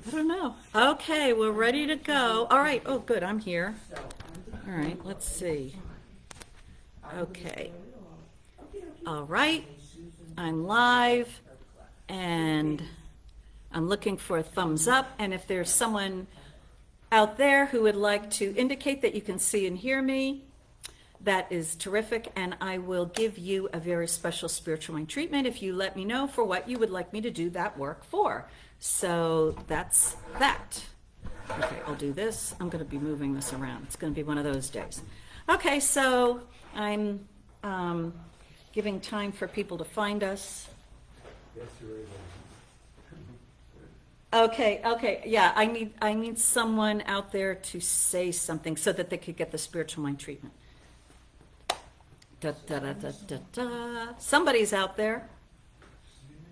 I don't know. Okay, we're ready to go. All right. Oh, good. I'm here. All right. Let's see. Okay. All right. I'm live, and I'm looking for a thumbs up. And if there's someone out there who would like to indicate that you can see and hear me, that is terrific. And I will give you a very special spiritual mind treatment if you let me know for what you would like me to do that work for. So that's that. Okay, I'll do this. I'm going to be moving this around. It's going to be one of those days. Okay, so I'm giving time for people to find us. Okay, yeah, I need someone out there to say something so that they could get the spiritual mind treatment. Da, da, da, da, da, da. Somebody's out there.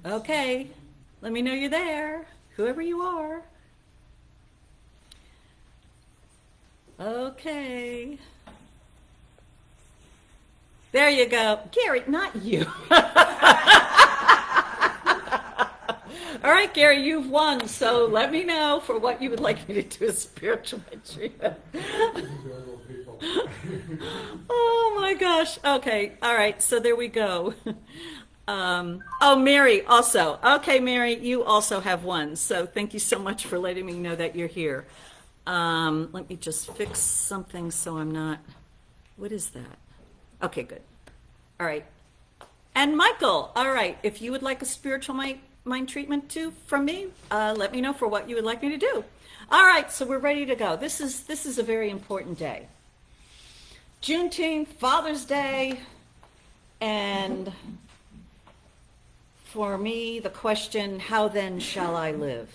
Okay, let me know you're there, whoever you are. Okay. There you go. Gary, not you. All right, Gary, you've won, so let me know for what you would like me to do as spiritual treatment. Oh my gosh. Okay, all right, so there we go. Oh, Mary also. Okay, Mary, you also have won, so thank you so much for letting me know that you're here. Let me just fix something so I'm not, what is that? Okay, good. All right. And Michael, all right, if you would like a spiritual mind treatment too from me, let me know for what you would like me to do. All right, so we're ready to go. This is a very important day. Juneteenth, Father's Day, and for me, the question, how then shall I live?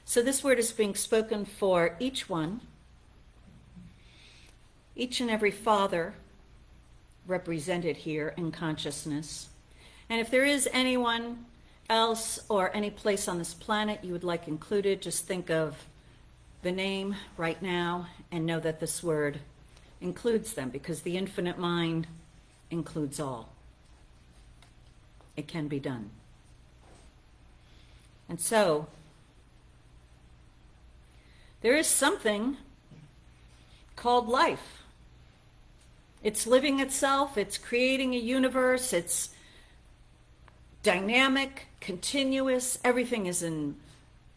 So this word is being spoken for each one, each and every father represented here in consciousness. And if there is anyone else or any place on this planet you would like included, just think of the name right now and know that this word includes them, because the infinite mind includes all. It can be done. And so, there is something called life. It's living itself, it's creating a universe, it's dynamic, continuous, everything is in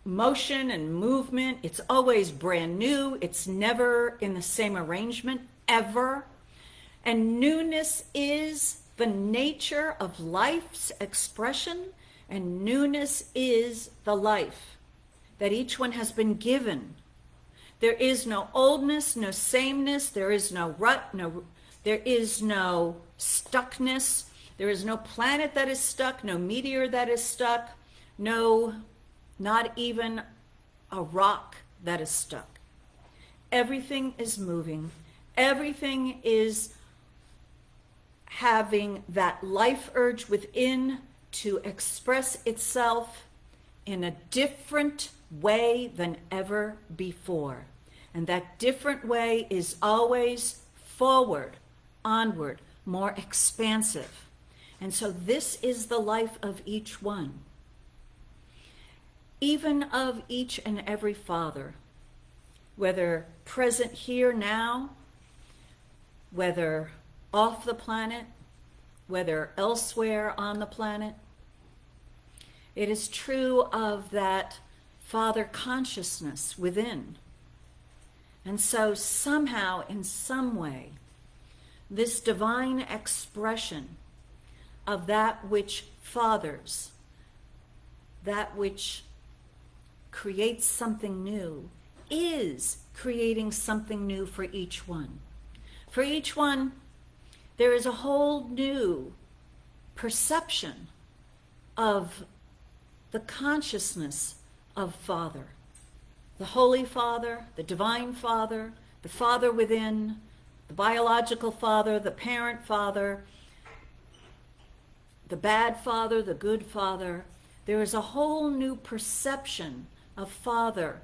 motion and movement. It's always brand new. It's never in the same arrangement, ever. And newness is the nature of life's expression, and newness is the life that each one has been given. There is no oldness, no sameness, there is no rut, there is no stuckness, there is no planet that is stuck, no meteor that is stuck, no, not even a rock that is stuck. Everything is moving. Everything is having that life urge within to express itself in a different way than ever before. And that different way is always forward, onward, more expansive. And so this is the life of each one. Even of each and every father, whether present here now, whether off the planet, whether elsewhere on the planet. It is true of that Father consciousness within. And so somehow, in some way, this divine expression of that which fathers, that which creates something new, is creating something new for each one. For each one, there is a whole new perception of the consciousness of Father. The Holy Father, the Divine Father, the Father within, the biological Father, the parent Father, the bad Father, the good Father. There is a whole new perception of Father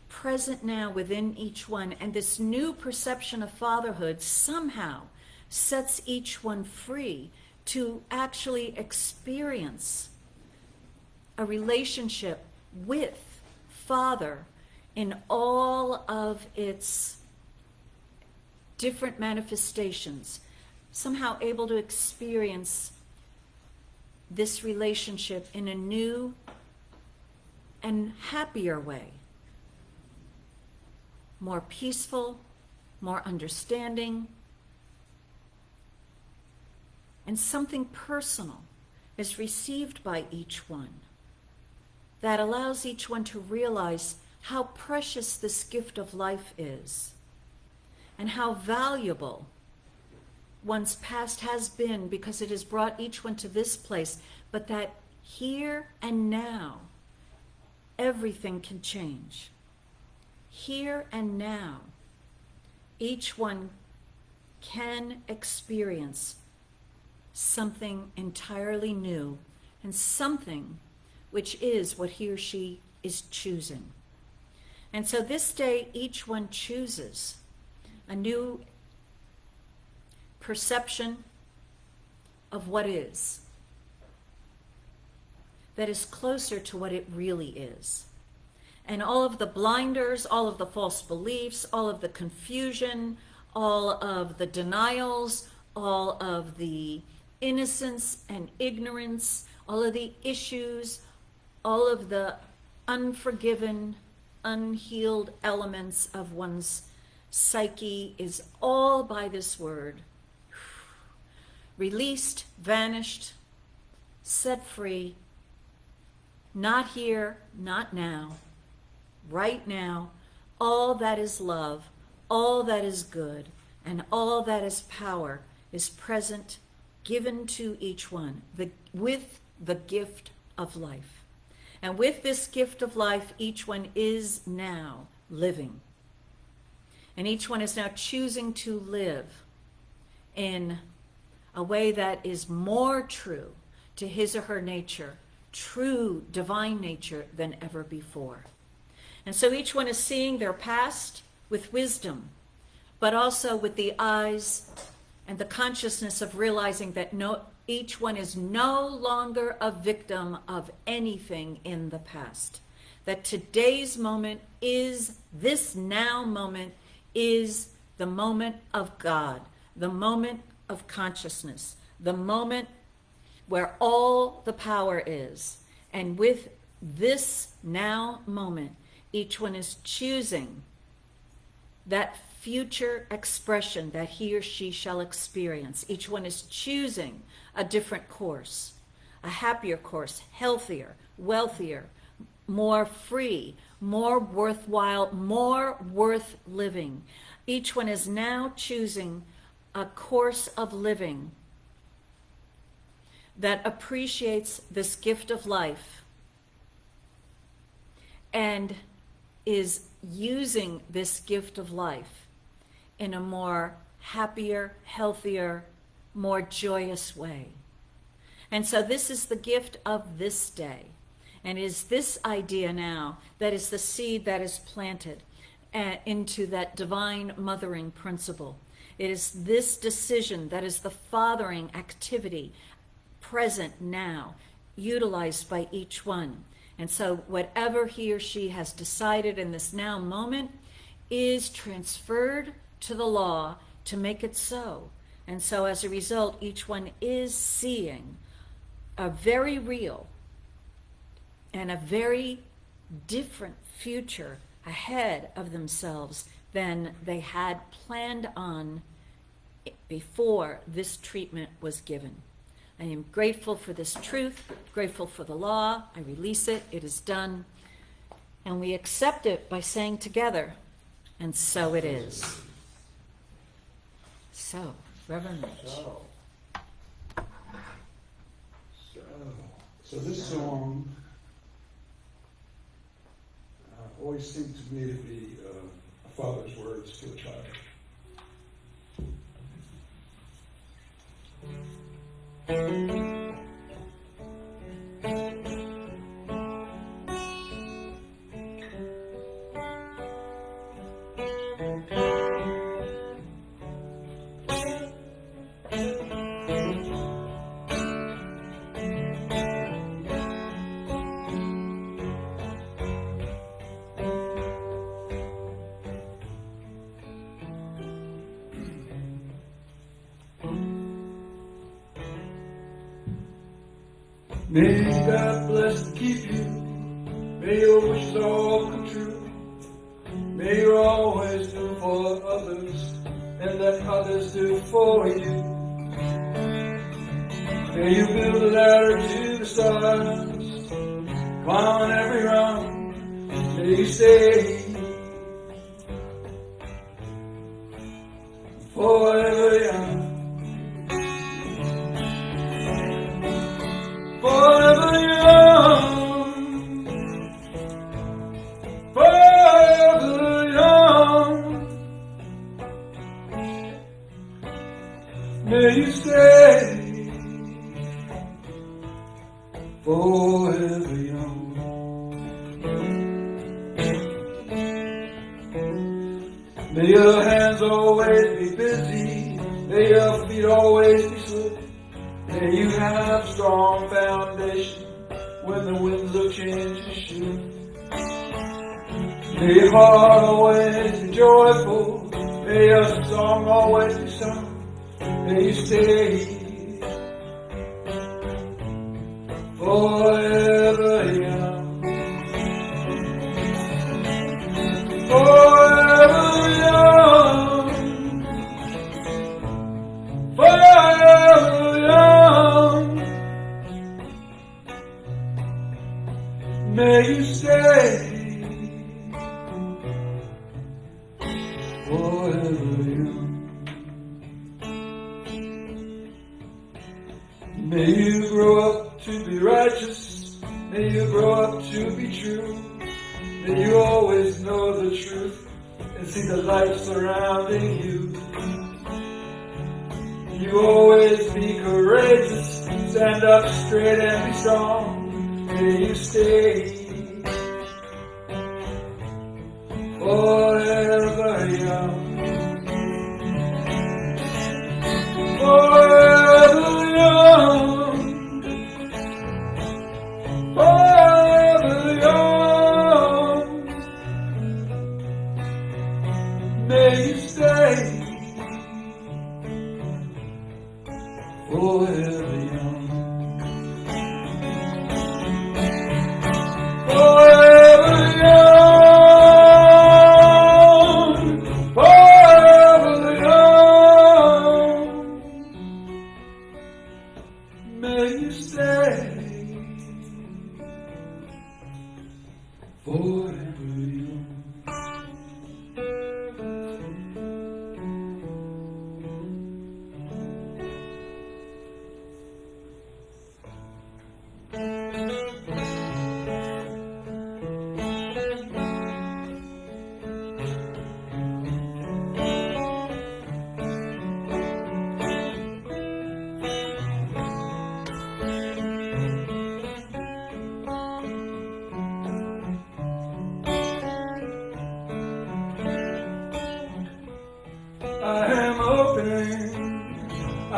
present now within each one, and this new perception of fatherhood somehow sets each one free to actually experience a a relationship with Father in all of its different manifestations, somehow able to experience this relationship in a new and happier way, more peaceful, more understanding, and something personal is received by each one that allows each one to realize how precious this gift of life is and how valuable one's past has been, because it has brought each one to this place, but that here and now everything can change. Here and now each one can experience something entirely new, and something which is what he or she is choosing. And so this day, each one chooses a new perception of what is, that is closer to what it really is. And all of the blinders, all of the false beliefs, all of the confusion, all of the denials, all of the innocence and ignorance, all of the issues, all of the unforgiven, unhealed elements of one's psyche is all by this word released, vanished, set free, not here, not now, right now. All that is love, all that is good, and all that is power is present, given to each one with the gift of life. And with this gift of life, each one is now living. And each one is now choosing to live in a way that is more true to his or her nature, true divine nature, than ever before. And so each one is seeing their past with wisdom, but also with the eyes and the consciousness of realizing that each one is no longer a victim of anything in the past. That today's moment is, this now moment is the moment of God, the moment of consciousness, the moment where all the power is. And with this now moment, each one is choosing that future expression that he or she shall experience. Each one is choosing a different course, a happier course, healthier, wealthier, more free, more worthwhile, more worth living. Each one is now choosing a course of living that appreciates this gift of life and is using this gift of life in a more happier, healthier, more joyous way. And so this is the gift of this day. And is this idea now that is the seed that is planted into that divine mothering principle. It is this decision that is the fathering activity present now, utilized by each one. And so whatever he or she has decided in this now moment is transferred to the law to make it so. And so as a result, each one is seeing a very real and a very different future ahead of themselves than they had planned on before this treatment was given. I am grateful for this truth, grateful for the law. I release it. It is done. And we accept it by saying together, and so it is. So, Reverend Rich. So this song always seemed to me to be a father's words to a child. May God bless and keep you. May your wishes all come true. May you always do for others and let others do for you. May you build a ladder to the stars, climb on every rung. May you stay forever young. Forever young, forever young. May you stay forever young. May your hands always be busy. May your feet always be swift. May you have strong foundation when the winds of change shift. May your heart always be joyful. May your song always be sung. May you stay forever young. Forever young. Forever young. May you stay forever young. May you grow up to be righteous. May you grow up to be true. May you always know the truth and see the light surrounding you. You always be courageous, stand up straight and be strong. May you stay forever young. Forever young. Forever young. May you stay forever young. Forever young. Forever young. May you stay forever young.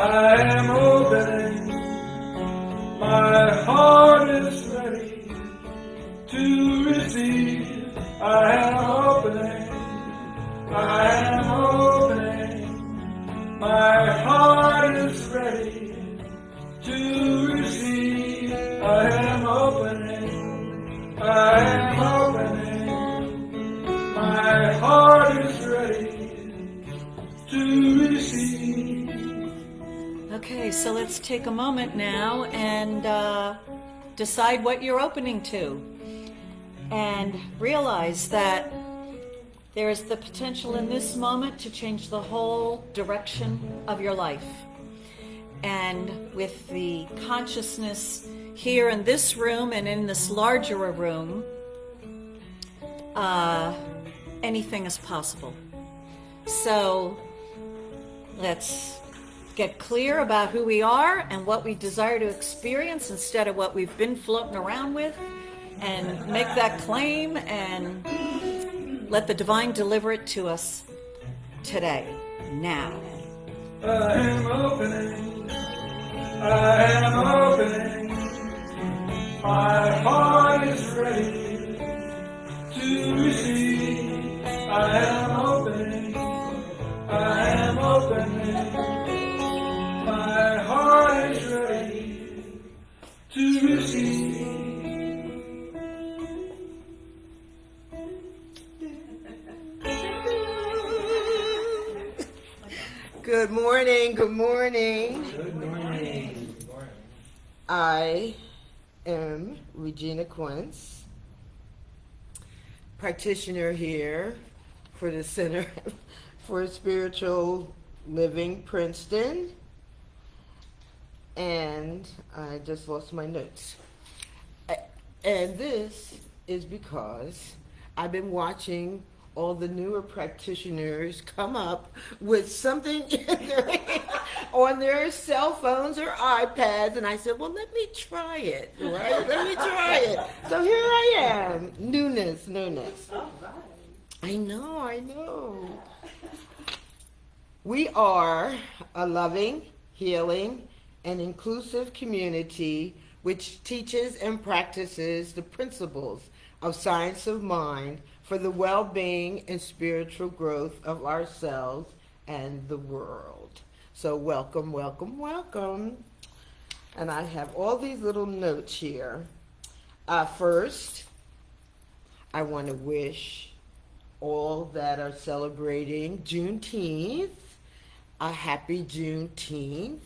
I am opening, my heart is ready to receive. I am opening, my heart is ready to receive. I am opening, my heart is ready to receive. Okay, so let's take a moment now and decide what you're opening to. And realize that there is the potential in this moment to change the whole direction of your life. And with the consciousness here in this room and in this larger room, anything is possible. So let's get clear about who we are and what we desire to experience instead of what we've been floating around with, and make that claim and let the divine deliver it to us today, now. I am opening, my heart is ready to receive. I am opening, my heart is ready to receive. Good morning, good morning. Good morning. I am Regina Quince, practitioner here for the Center for Spiritual Living, Princeton. And I just lost my notes. And this is because I've been watching all the newer practitioners come up with something on their cell phones or iPads, and I said, well, let me try it, right? Let me try it. So here I am. Newness. All right. I know. We are a loving, healing, and inclusive community which teaches and practices the principles of science of mind for the well-being and spiritual growth of ourselves and the world. So welcome. And I have all these little notes here. First, I want to wish all that are celebrating Juneteenth a happy Juneteenth.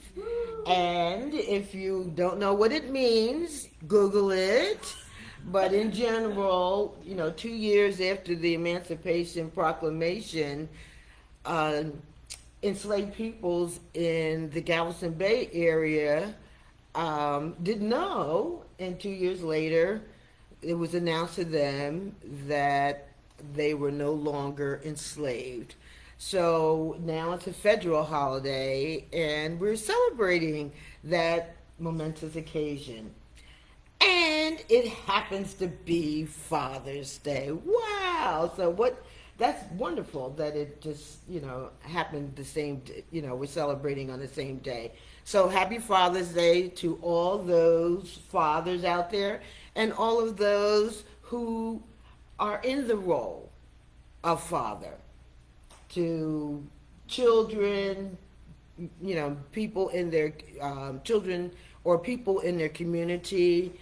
And if you don't know what it means, Google it. But in general, 2 years after the Emancipation Proclamation, enslaved peoples in the Galveston Bay area didn't know, and 2 years later, it was announced to them that they were no longer enslaved. So now it's a federal holiday, and we're celebrating that momentous occasion. And it happens to be Father's Day. Wow! So that's wonderful that it just, happened the same, we're celebrating on the same day. So happy Father's Day to all those fathers out there and all of those who are in the role of father, to children, people in their children or people in their community,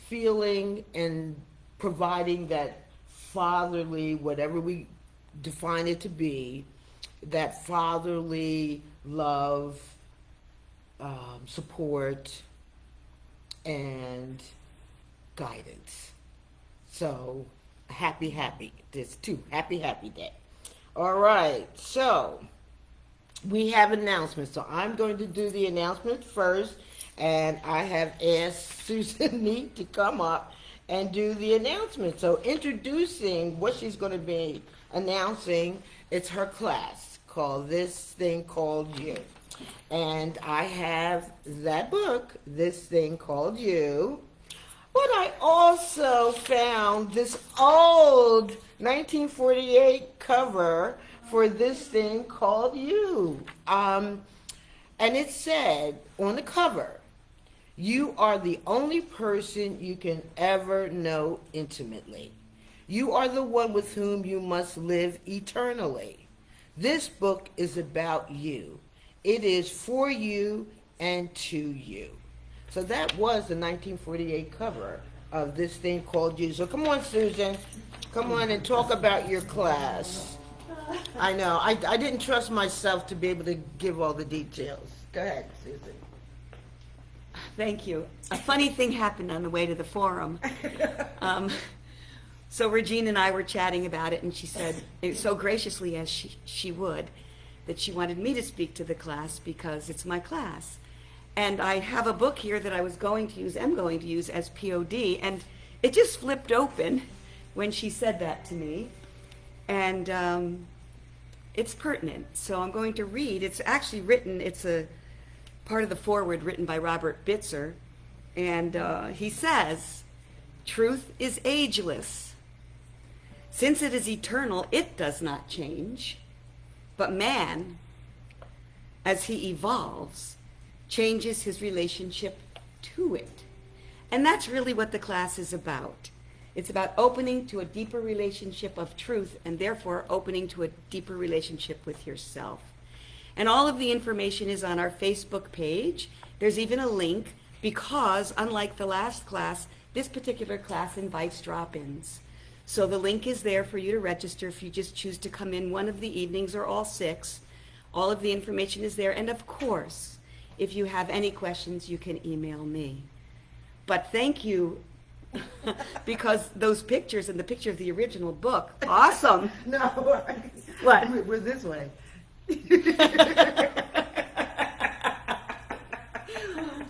feeling and providing that fatherly, whatever we define it to be, that fatherly love, support, and guidance. So happy, there's two, happy day. All right, so we have announcements. So I'm going to do the announcement first, and I have asked Susan Niedt to come up and do the announcement. So introducing what she's going to be announcing, it's her class called This Thing Called You. And I have that book, This Thing Called You. But I also found this old 1948 cover for This Thing Called You. And it said on the cover, "You are the only person you can ever know intimately. You are the one with whom you must live eternally. This book is about you. It is for you and to you." So that was the 1948 cover of This Thing Called You. So come on, Susan. Come on and talk about your class. I know. I didn't trust myself to be able to give all the details. Go ahead, Susan. Thank you. A funny thing happened on the way to the forum. So Regina and I were chatting about it, and she said, so graciously as she would, that she wanted me to speak to the class because it's my class. And I have a book here that I am going to use as POD, and it just flipped open when she said that to me. And it's pertinent, so I'm going to read. It's actually written, it's a part of the foreword written by Robert Bitzer, and he says, "Truth is ageless. Since it is eternal, it does not change. But man, as he evolves, changes his relationship to it." And that's really what the class is about. It's about opening to a deeper relationship of truth, and therefore opening to a deeper relationship with yourself. And all of the information is on our Facebook page. There's even a link because, unlike the last class, this particular class invites drop-ins. So the link is there for you to register if you just choose to come in one of the evenings or all 6. All of the information is there. And of course, if you have any questions, you can email me. But thank you, because those pictures and the picture of the original book, awesome. No. What? We're this way.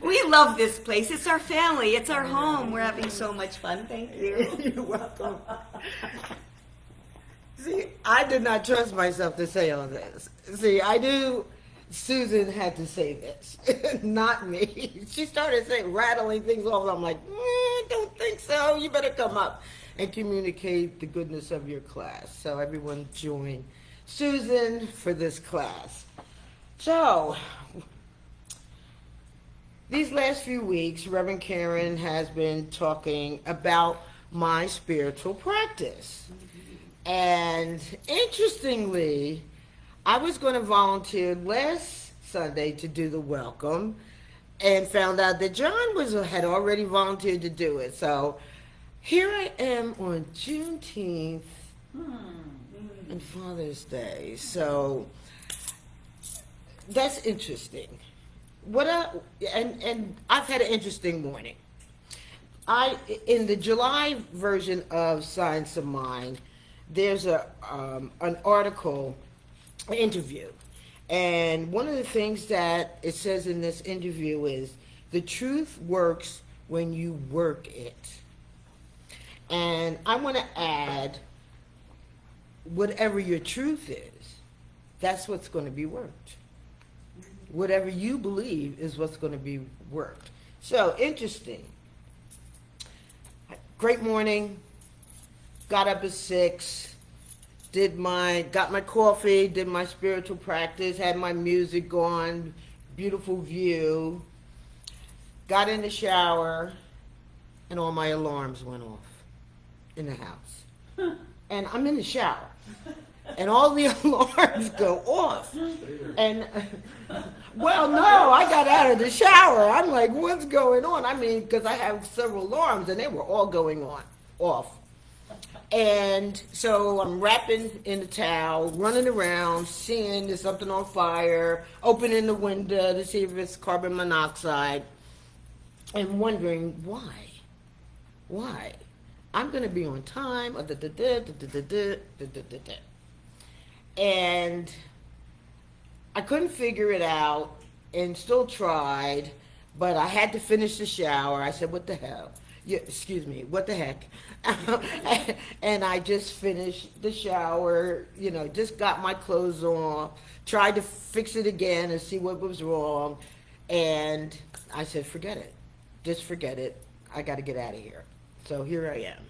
We love this place. It's our family. It's our home. We're having so much fun. Thank you. You're welcome. See, I did not trust myself to say all this. See, I knew Susan had to say this, not me. She started saying, rattling things off. I'm like, don't think so. You better come up and communicate the goodness of your class. So everyone join Susan for this class. So, these last few weeks, Reverend Karen has been talking about my spiritual practice. And interestingly, I was going to volunteer last Sunday to do the welcome and found out that John had already volunteered to do it. So here I am on Juneteenth and Father's Day. So that's interesting. And I've had an interesting morning. In the July version of Science of Mind, there's an article, an interview, and one of the things that it says in this interview is the truth works when you work it. And I want to add, whatever your truth is, that's what's going to be worked. Whatever you believe is what's going to be worked. So, interesting. Great morning. Got up at 6. Got my coffee, did my spiritual practice, had my music on, beautiful view. Got in the shower, and all my alarms went off in the house. And I'm in the shower. And all the alarms go off. And, well, no, I got out of the shower. I'm like, what's going on? I mean, because I have several alarms, and they were all going off. And so I'm wrapping in the towel, running around, seeing there's something on fire, opening the window to see if it's carbon monoxide, and wondering why. Why? I'm going to be on time. And I couldn't figure it out and still tried, but I had to finish the shower. I said, what the hell? Yeah, excuse me, what the heck? And I just finished the shower, just got my clothes on, tried to fix it again and see what was wrong. And I said, forget it. Just forget it. I got to get out of here. So here I am.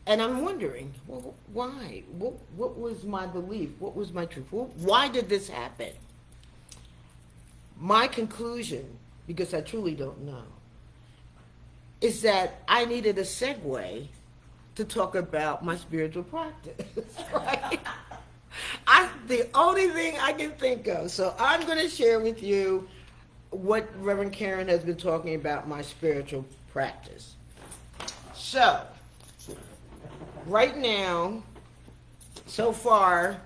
And I'm wondering, well, why? What was my belief? What was my truth? Why did this happen? My conclusion, because I truly don't know, is that I needed a segue to talk about my spiritual practice. Right? The only thing I can think of. So I'm going to share with you what Reverend Karen has been talking about my spiritual practice. So, right now, so far,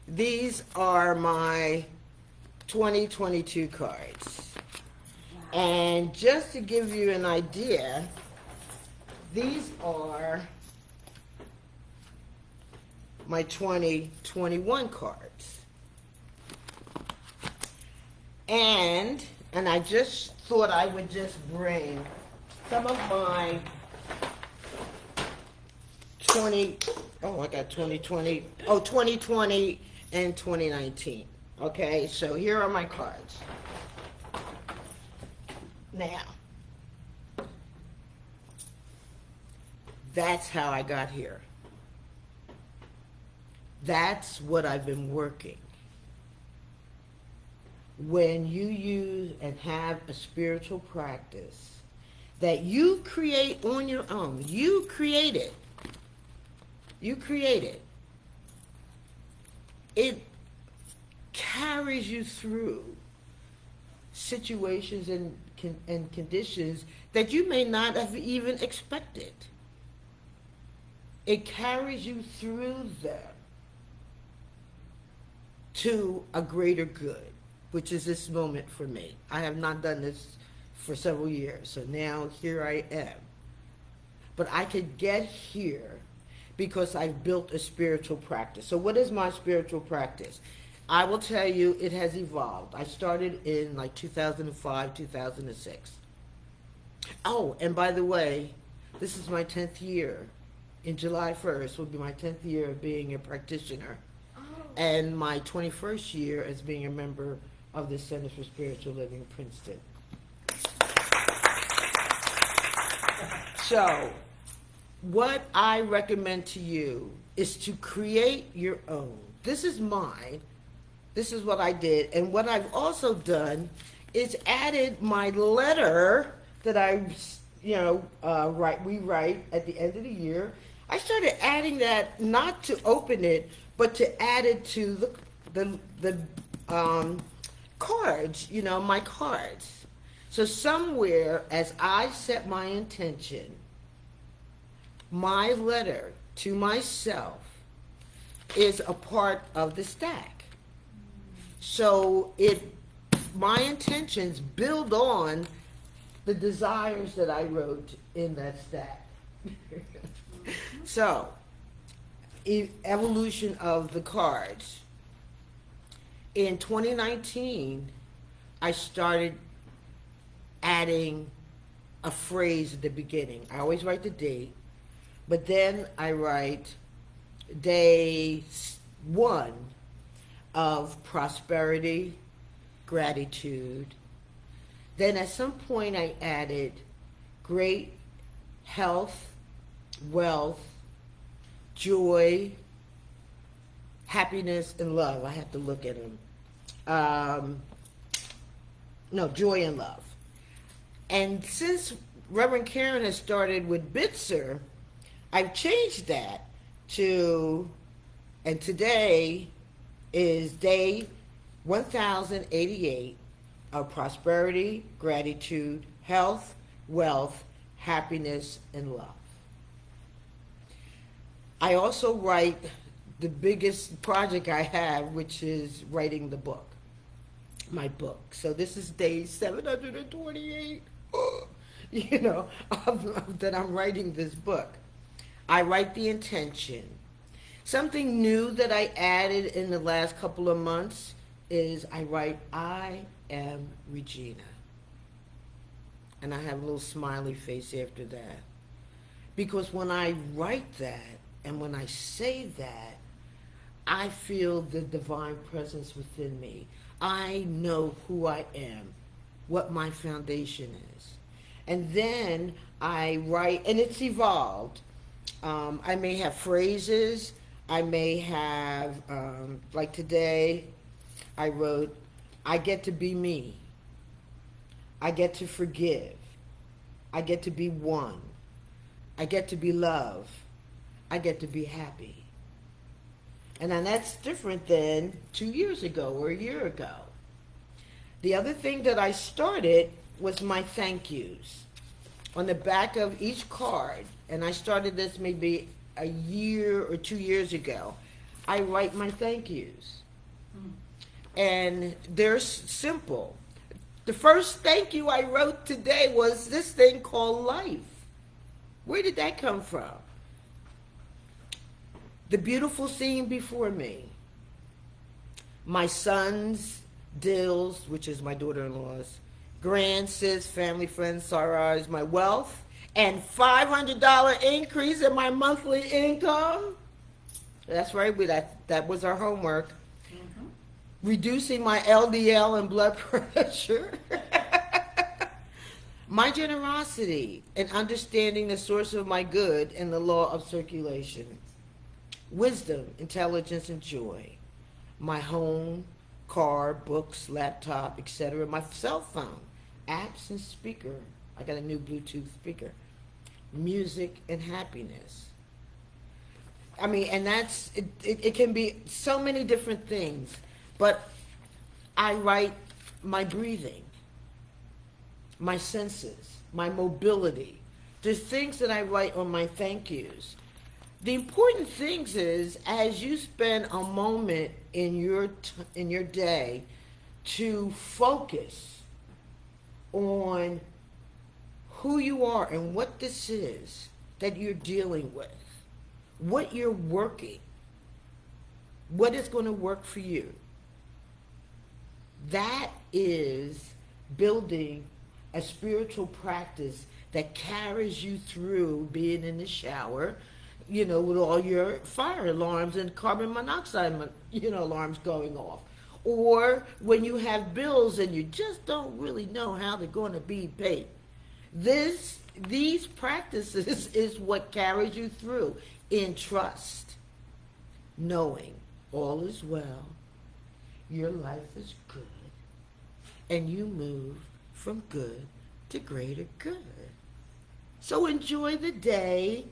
these are my 2022 cards. And just to give you an idea, these are my 2021 cards. And I just thought I would just bring some of my 2020 and 2019. Okay, so here are my cards. Now, that's how I got here. That's what I've been working. When you use and have a spiritual practice that you create on your own, you create it. You create it. It carries you through situations and conditions that you may not have even expected. It carries you through them. to a greater good, which is this moment for me. I have not done this for several years, so now here I am. But I could get here because I've built a spiritual practice. So what is my spiritual practice? I will tell you, it has evolved. I started in like 2005, 2006. Oh, and by the way, this is my 10th year. In July 1st will be my 10th year of being a practitioner. And my 21st year as being a member of the Center for Spiritual Living, Princeton. So, what I recommend to you is to create your own. This is mine. This is what I did. And what I've also done is added my letter that I, rewrite at the end of the year. I started adding that, not to open it, but to add it to the cards, my cards. So somewhere, as I set my intention, my letter to myself is a part of the stack. So my intentions build on the desires that I wrote in that stack. So, evolution of the cards. In 2019, I started adding a phrase at the beginning. I always write the date, but then I write day 1 of prosperity, gratitude. Then at some point I added great health, wealth, joy, happiness, and love. I have to look at them. Joy and love. And since Reverend Karen has started with Bitzer, I've changed that to, and today is day 1088 of prosperity, gratitude, health, wealth, happiness, and love. I also write the biggest project I have, which is writing the book, my book. So this is day 728, that I'm writing this book. I write the intention. Something new that I added in the last couple of months is I write, I am Regina. And I have a little smiley face after that. Because when I write that, and when I say that, I feel the divine presence within me. I know who I am, what my foundation is. And then I write, and it's evolved. I may have phrases. I may have, like today, I wrote, I get to be me. I get to forgive. I get to be one. I get to be love. I get to be happy. And then that's different than 2 years ago or a year ago. The other thing that I started was my thank yous. On the back of each card, and I started this maybe a year or 2 years ago, I write my thank yous. And they're simple. The first thank you I wrote today was this thing called life. Where did that come from? The beautiful scene before me. My sons, Dills, which is my daughter-in-law's, grand, sis, family, friends, Sarah's, my wealth, and $500 increase in my monthly income. That's right, that was our homework. Mm-hmm. Reducing my LDL and blood pressure. My generosity and understanding the source of my good and the law of circulation. Wisdom, intelligence, and joy. My home, car, books, laptop, etc. My cell phone, apps, and speaker. I got a new Bluetooth speaker. Music and happiness. I mean, and that's, it can be so many different things. But I write my breathing, my senses, my mobility. There's things that I write on my thank yous The important things is, as you spend a moment in your day to focus on who you are and what this is that you're dealing with, what you're working, what is going to work for you. That is building a spiritual practice that carries you through being in the shower, with all your fire alarms and carbon monoxide, alarms going off. Or when you have bills and you just don't really know how they're going to be paid. These practices is what carries you through in trust, knowing all is well, your life is good, and you move from good to greater good. So enjoy the day.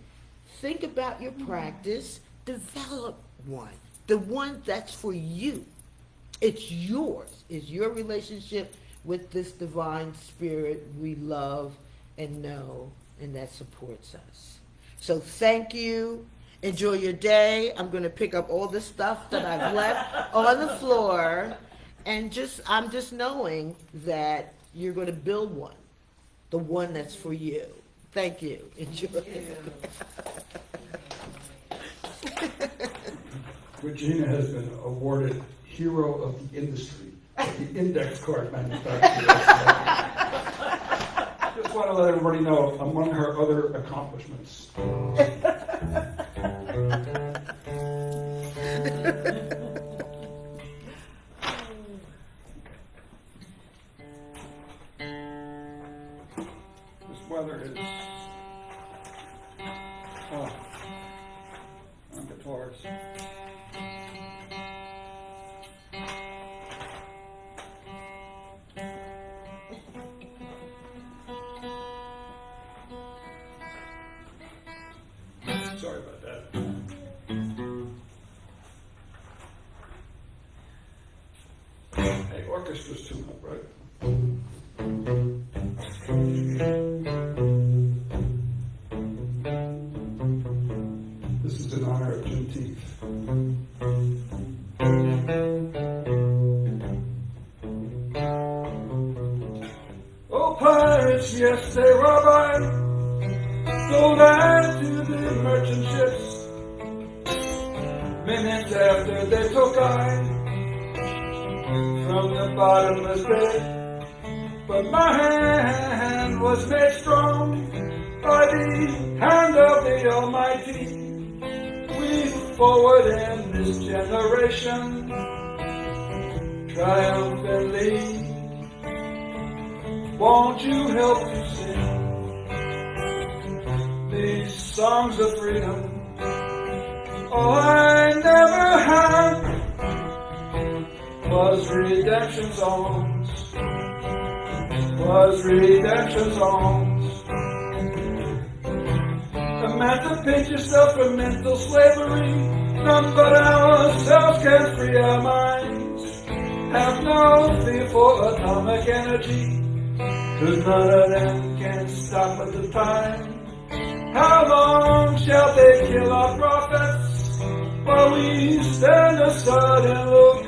Think about your practice. Develop one. The one that's for you. It's yours. It's your relationship with this divine spirit we love and know, and that supports us. So thank you. Enjoy your day. I'm going to pick up all the stuff that I've left on the floor. And I'm just knowing that you're going to build one. The one that's for you. Thank you. Enjoy. Regina has been awarded Hero of the Industry by the index card manufacturer. Just want to let everybody know, among her other accomplishments. This weather is... on guitars. Sorry about that. Hey, orchestra's tune up, right? This is in honor of Juneteenth. Oh, pirates, yes, they were by. Sold out to the merchant ships. Minutes after they took I from the bottomless pit. But my hand was made strong by the hand of the Almighty. We forward in this generation triumphantly. Won't you help to sing these songs of freedom? All I never had was redemption songs, Emancipate yourself from mental slavery. None but ourselves can free our minds. Have no fear for atomic energy, 'cause none of them can stop at the time. How long shall they kill our prophets while we stand aside and look?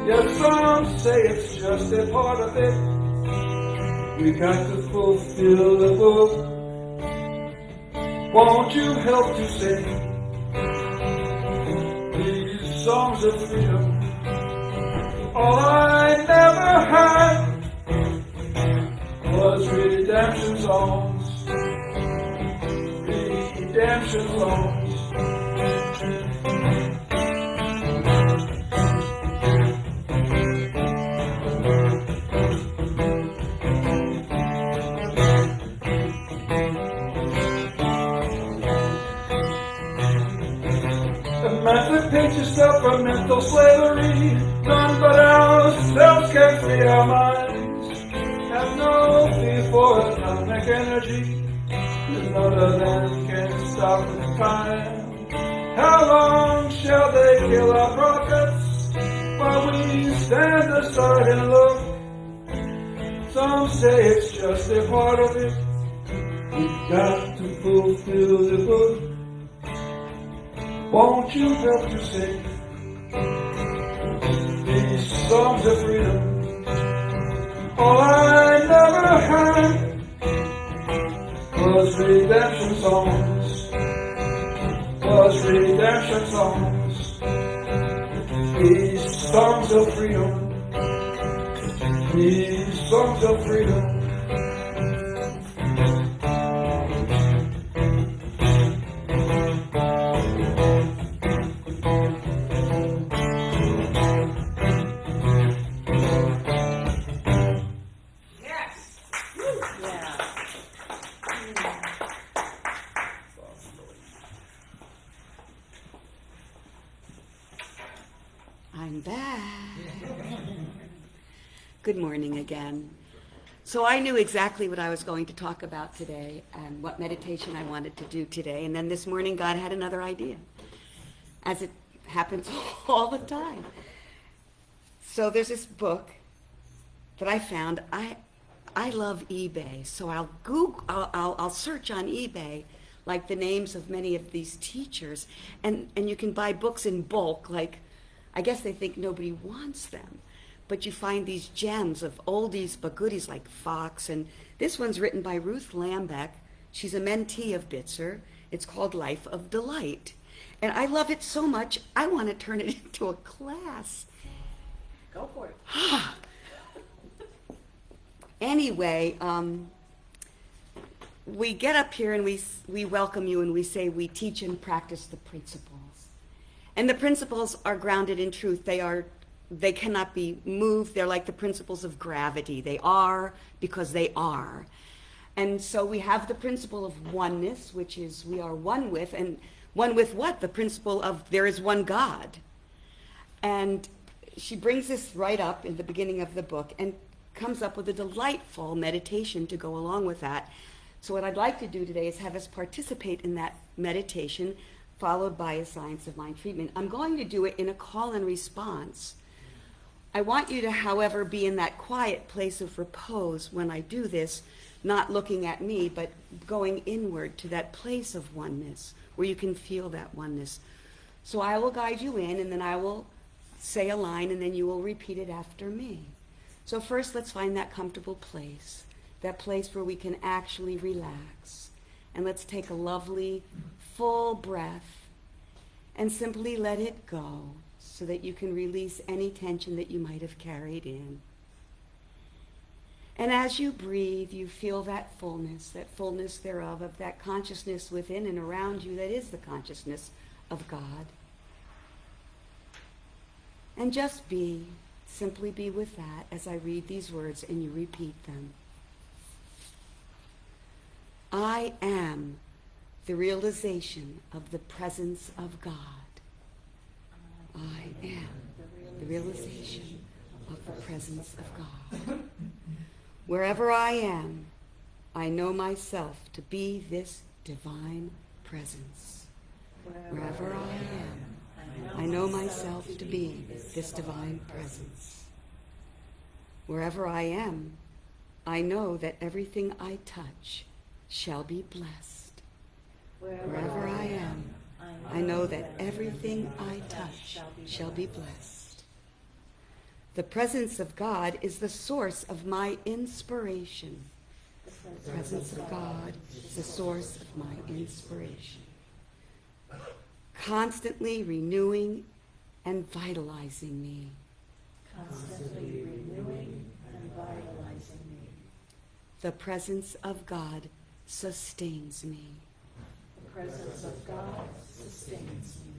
Yet some say it's just a part of it. We got to fulfill the book. Won't you help to sing these songs of freedom? All I never had was redemption songs. Redemption songs. Emancipate yourself from mental slavery. None but ourselves can free our minds. Have no fear for atomic energy, 'cause none of them can stop the time. How long shall they kill our prophets while we stand aside and look? Some say it's just a part of it. We've got to fulfill the book. Won't you help to sing these songs of freedom? All I never heard was redemption songs, these songs of freedom, these songs of freedom. I'm back. Good morning again. So I knew exactly what I was going to talk about today and what meditation I wanted to do today. And then this morning God had another idea, as it happens all the time. So there's this book that I found. I love eBay, so I'll search on eBay like the names of many of these teachers, and you can buy books in bulk. Like, I guess they think nobody wants them, but you find these gems of oldies but goodies like Fox, and this one's written by Ruth Lambeck. She's a mentee of Bitzer. It's called Life of Delight, and I love it so much I want to turn it into a class. Go for it. Anyway, we get up here and we welcome you and we say we teach and practice the principles. And the principles are grounded in truth. They cannot be moved. They're like the principles of gravity. They are because they are. And so we have the principle of oneness, which is we are one with, and one with what? The principle of there is one God. And she brings this right up in the beginning of the book and comes up with a delightful meditation to go along with that. So what I'd like to do today is have us participate in that meditation, followed by a science of mind treatment. I'm going to do it in a call and response. I want you to, however, be in that quiet place of repose when I do this, not looking at me, but going inward to that place of oneness, where you can feel that oneness. So I will guide you in, and then I will say a line, and then you will repeat it after me. So first, let's find that comfortable place, that place where we can actually relax. And let's take a lovely, full breath and simply let it go so that you can release any tension that you might have carried in. And as you breathe, you feel that fullness thereof, of that consciousness within and around you that is the consciousness of God. And just simply be with that as I read these words and you repeat them. I am the realization of the presence of God. I am the realization of the presence of God. Wherever I am, I know myself to be this divine presence. Wherever I am, I know myself to be this divine presence. Wherever I am, I know that everything I touch shall be blessed. Wherever I am, I know that everything I touch shall be blessed. The presence of God is the source of my inspiration. The presence of God is the source of my inspiration. Constantly renewing and vitalizing me. Constantly renewing and vitalizing me. The presence of God sustains me. The presence of God sustains me.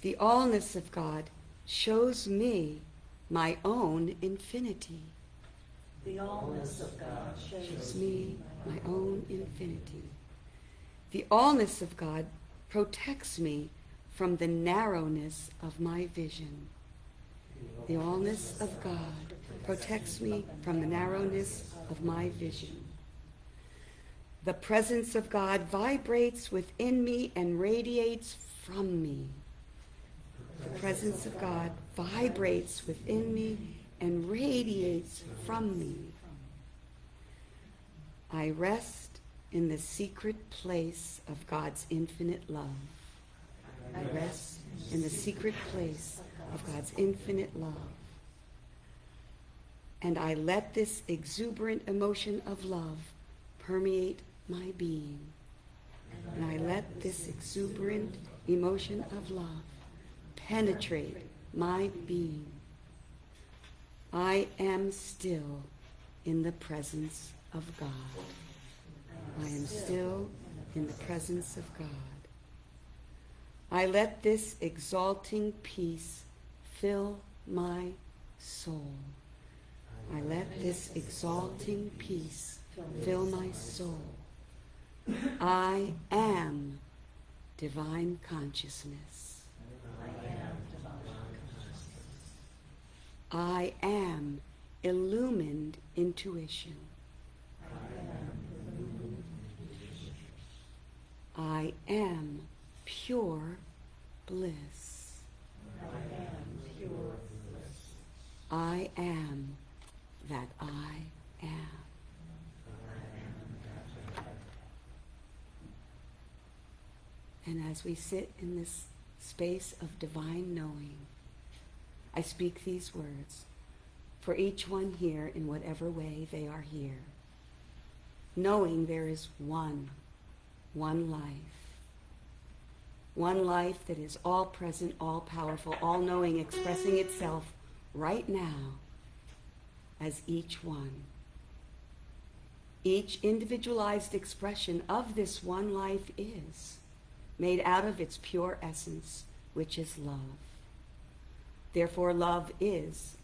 The allness of God shows me my own infinity. The allness of God shows Me, my own infinity. The allness of God protects me from the narrowness of my vision. The allness of God protects me from the narrowness of my vision. The presence of God vibrates within me and radiates from me. The presence of God vibrates within me and radiates from me. I rest in the secret place of God's infinite love. I rest in the secret place of God's infinite love. And I let this exuberant emotion of love permeate my being. And I let this exuberant emotion of love penetrate my being. I am still in the presence of God. I am still in the presence of God. I let this exalting peace fill my soul. I let this exalting peace fill my soul. I am divine consciousness. I am illumined intuition. I am pure bliss. I am that I am. And as we sit in this space of divine knowing, I speak these words for each one here in whatever way they are here, knowing there is one life that is all present, all powerful, all knowing, expressing itself right now as each one. Each individualized expression of this one life is made out of its pure essence, which is love. Therefore, love is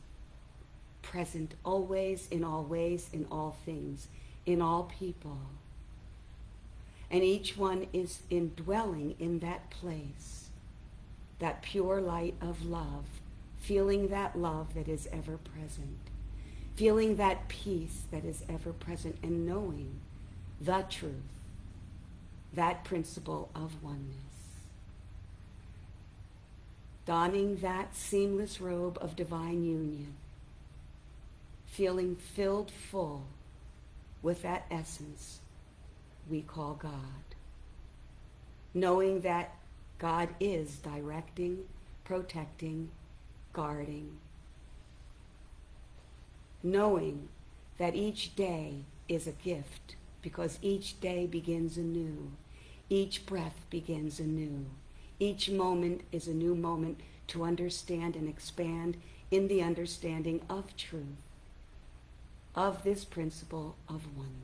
present always, in all ways, in all things, in all people. And each one is indwelling in that place, that pure light of love, feeling that love that is ever present, feeling that peace that is ever present, and knowing the truth, that principle of oneness. Donning that seamless robe of divine union, feeling filled full with that essence we call God. Knowing that God is directing, protecting, guarding. Knowing that each day is a gift because each day begins anew. Each breath begins anew. Each moment is a new moment to understand and expand in the understanding of truth, of this principle of oneness.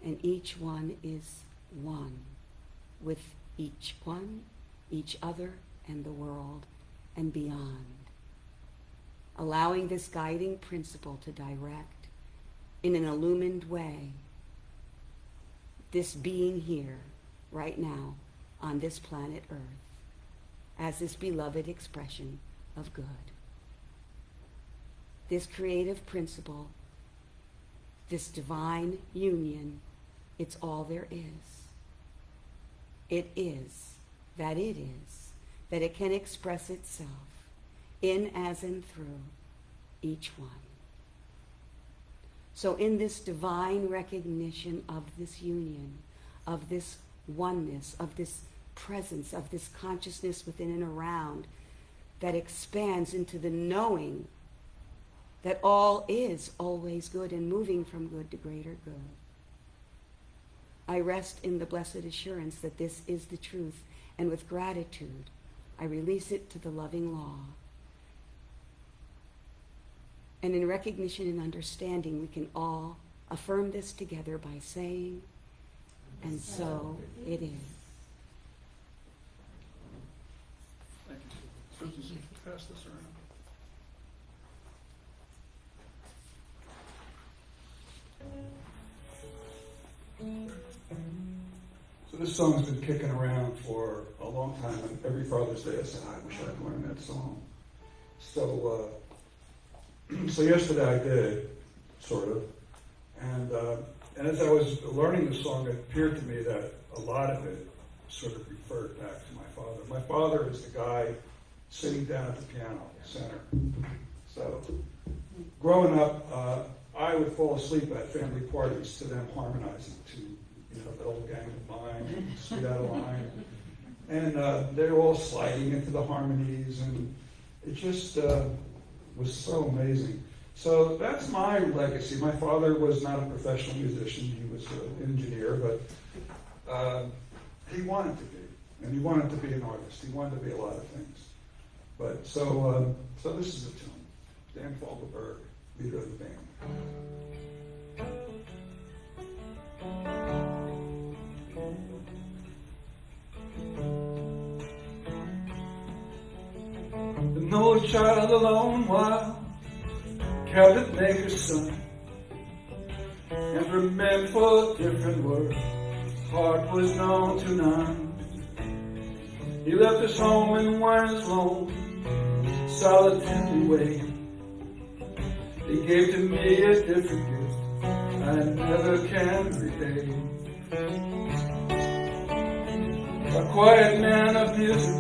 And each one is one with each one, each other, and the world, and beyond. Allowing this guiding principle to direct in an illumined way this being here, right now, on this planet Earth, as this beloved expression of good. This creative principle, this divine union, it's all there is. It is that it can express itself in, as, and through each one. So in this divine recognition of this union, of this oneness, of this presence, of this consciousness within and around that expands into the knowing that all is always good and moving from good to greater good. I rest in the blessed assurance that this is the truth, and with gratitude, I release it to the loving law. And in recognition and understanding, we can all affirm this together by saying, and so it is. Thank you. Susan, pass this around. So this song's been kicking around for a long time, and every Father's Day I said, I wish I'd learned that song. So yesterday I did, sort of, and as I was learning the song, it appeared to me that a lot of it sort of referred back to my father. My father is the guy sitting down at the piano center. So growing up, I would fall asleep at family parties to them harmonizing to, the old Gang of Mine, Sweet Out of Line. And they're all sliding into the harmonies, and it just was so amazing. So that's my legacy. My father was not a professional musician. He was an engineer, but he wanted to be. And he wanted to be an artist. He wanted to be a lot of things. But so this is a tune. Dan Fogelberg, leader of the band. No child alone while cabinet maker's son, every man for different work, heart was known to none. He left his home and went his lone, solitary way. He gave to me a different gift I never can repay. A quiet man of music,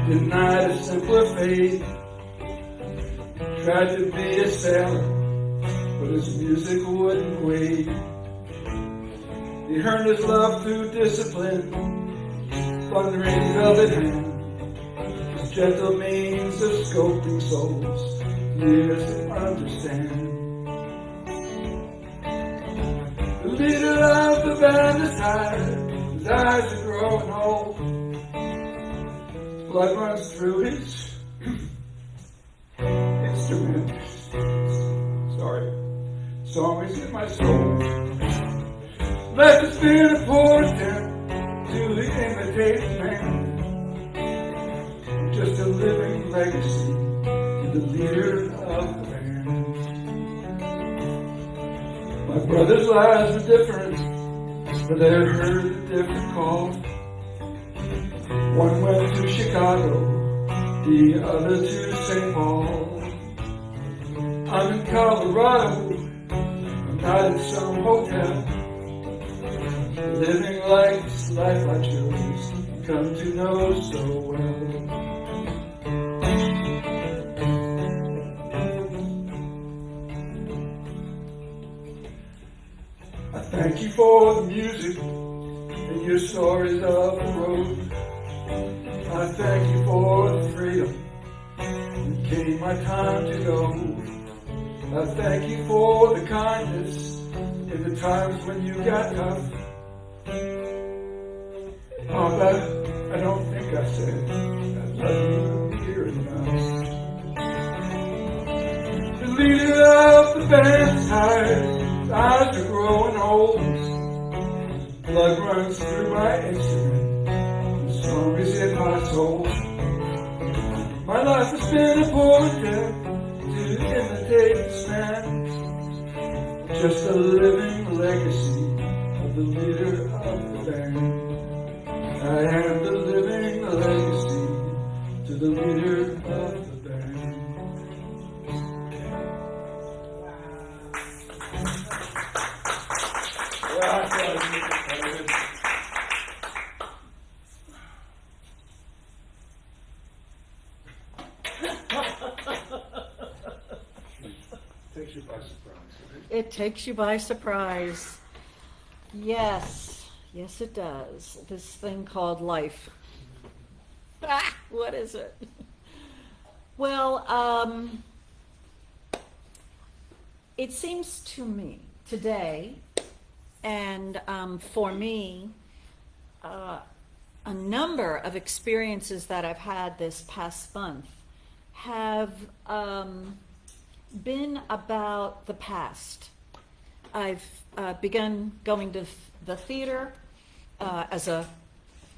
denied a simpler fate, tried to be a sailor, but his music wouldn't wait. He earned his love through discipline, thundering velvet hand, his gentle means of sculpting souls, years to understand. The leader of the band is tired, his eyes are growing old. Blood runs through his instrument. Sorry. Song is in my soul. Life has been a poor attempt to imitate man. Just a living legacy to the leader of the band. My brother's lives were different, but they heard a different call. One went to Chicago, the other to St. Paul. I'm in Colorado, I'm not in some hotel, living like this life I chose, come to know so well. I thank you for the music and your stories of the road. I thank you for the freedom it came my time to go. I thank you for the kindness in the times when you got tough. I don't think I said I love you here enough. The leader of the band's tired, his eyes are growing old. Blood runs through my instrument. Song is in my soul. My life has been a poor attempt to imitate this man. Just a living legacy of the leader of the band. I am the living legacy to the leader of the band. Takes you by surprise. It takes you by surprise. Yes, yes it does. This thing called life. What is it? Well, it seems to me today, and for me, a number of experiences that I've had this past month have been about the past. I've begun going to the theater as a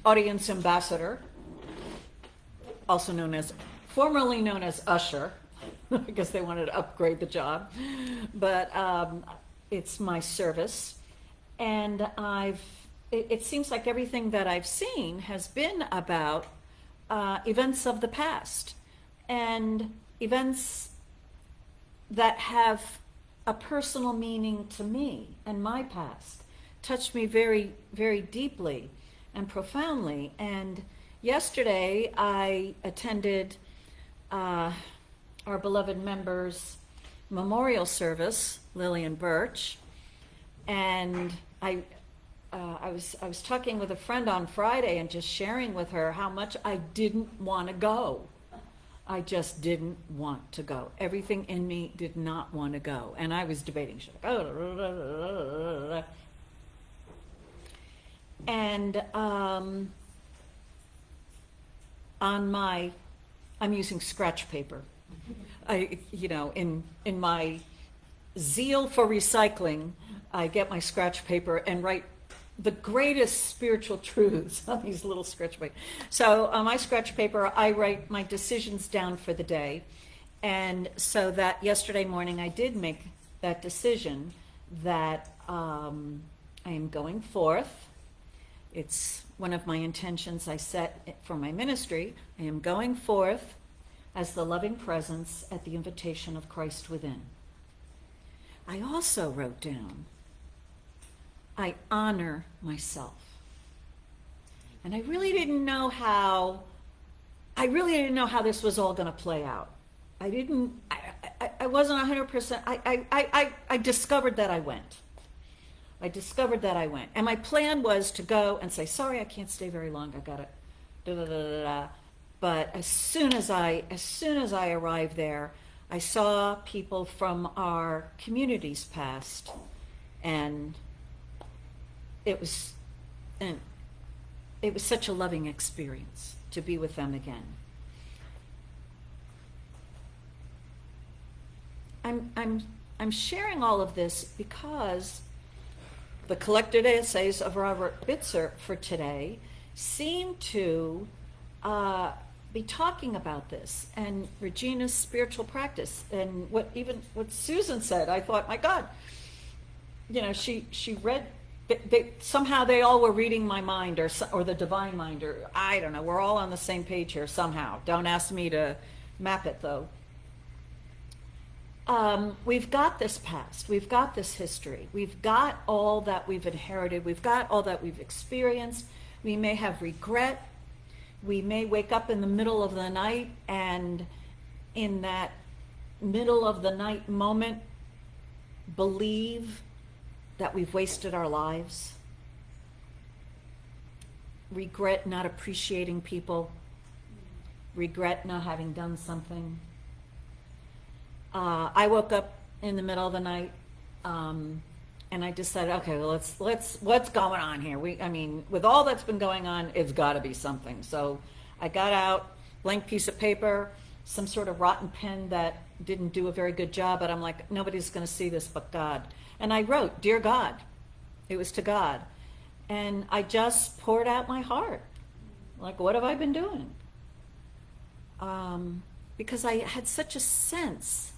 audience ambassador, also formerly known as usher, because they wanted to upgrade the job, but it's my service, and it seems like everything that I've seen has been about events of the past, and events that have a personal meaning to me and my past, touched me very, very deeply and profoundly. And yesterday I attended our beloved member's memorial service, Lillian Birch, and I was talking with a friend on Friday and just sharing with her how much I didn't want to go. I just didn't want to go. Everything in me did not want to go. And I was debating, should I go? And I'm using scratch paper. In my zeal for recycling, I get my scratch paper and write the greatest spiritual truths on these little scratch paper. So on my scratch paper, I write my decisions down for the day. And so that yesterday morning, I did make that decision that I am going forth. It's one of my intentions I set for my ministry. I am going forth as the loving presence at the invitation of Christ within. I also wrote down, I honor myself. And I really didn't know how this was all going to play out. I wasn't 100%, I discovered that I went. And my plan was to go and say, sorry, I can't stay very long. I got it. But as soon as I arrived there, I saw people from our communities past, and it was such a loving experience to be with them again. I'm sharing all of this because the collected essays of Robert Bitzer for today seem to be talking about this, and Regina's spiritual practice, and what Susan said. I thought, my God, she read. Somehow they all were reading my mind, or the divine mind, or I don't know. We're all on the same page here somehow. Don't ask me to map it though. We've got this past, we've got this history, we've got all that we've inherited, we've got all that we've experienced. We may have regret. We may wake up in the middle of the night, and in that middle of the night moment, believe that we've wasted our lives. Regret not appreciating people. Regret not having done something. I woke up in the middle of the night, and I decided, okay, well, let's what's going on here? With all that's been going on, it's got to be something. So I got out, blank piece of paper, some sort of rotten pen that didn't do a very good job, but I'm like, nobody's going to see this but God. And I wrote, Dear God. It was to God. And I just poured out my heart. Like, what have I been doing? Because I had such a sense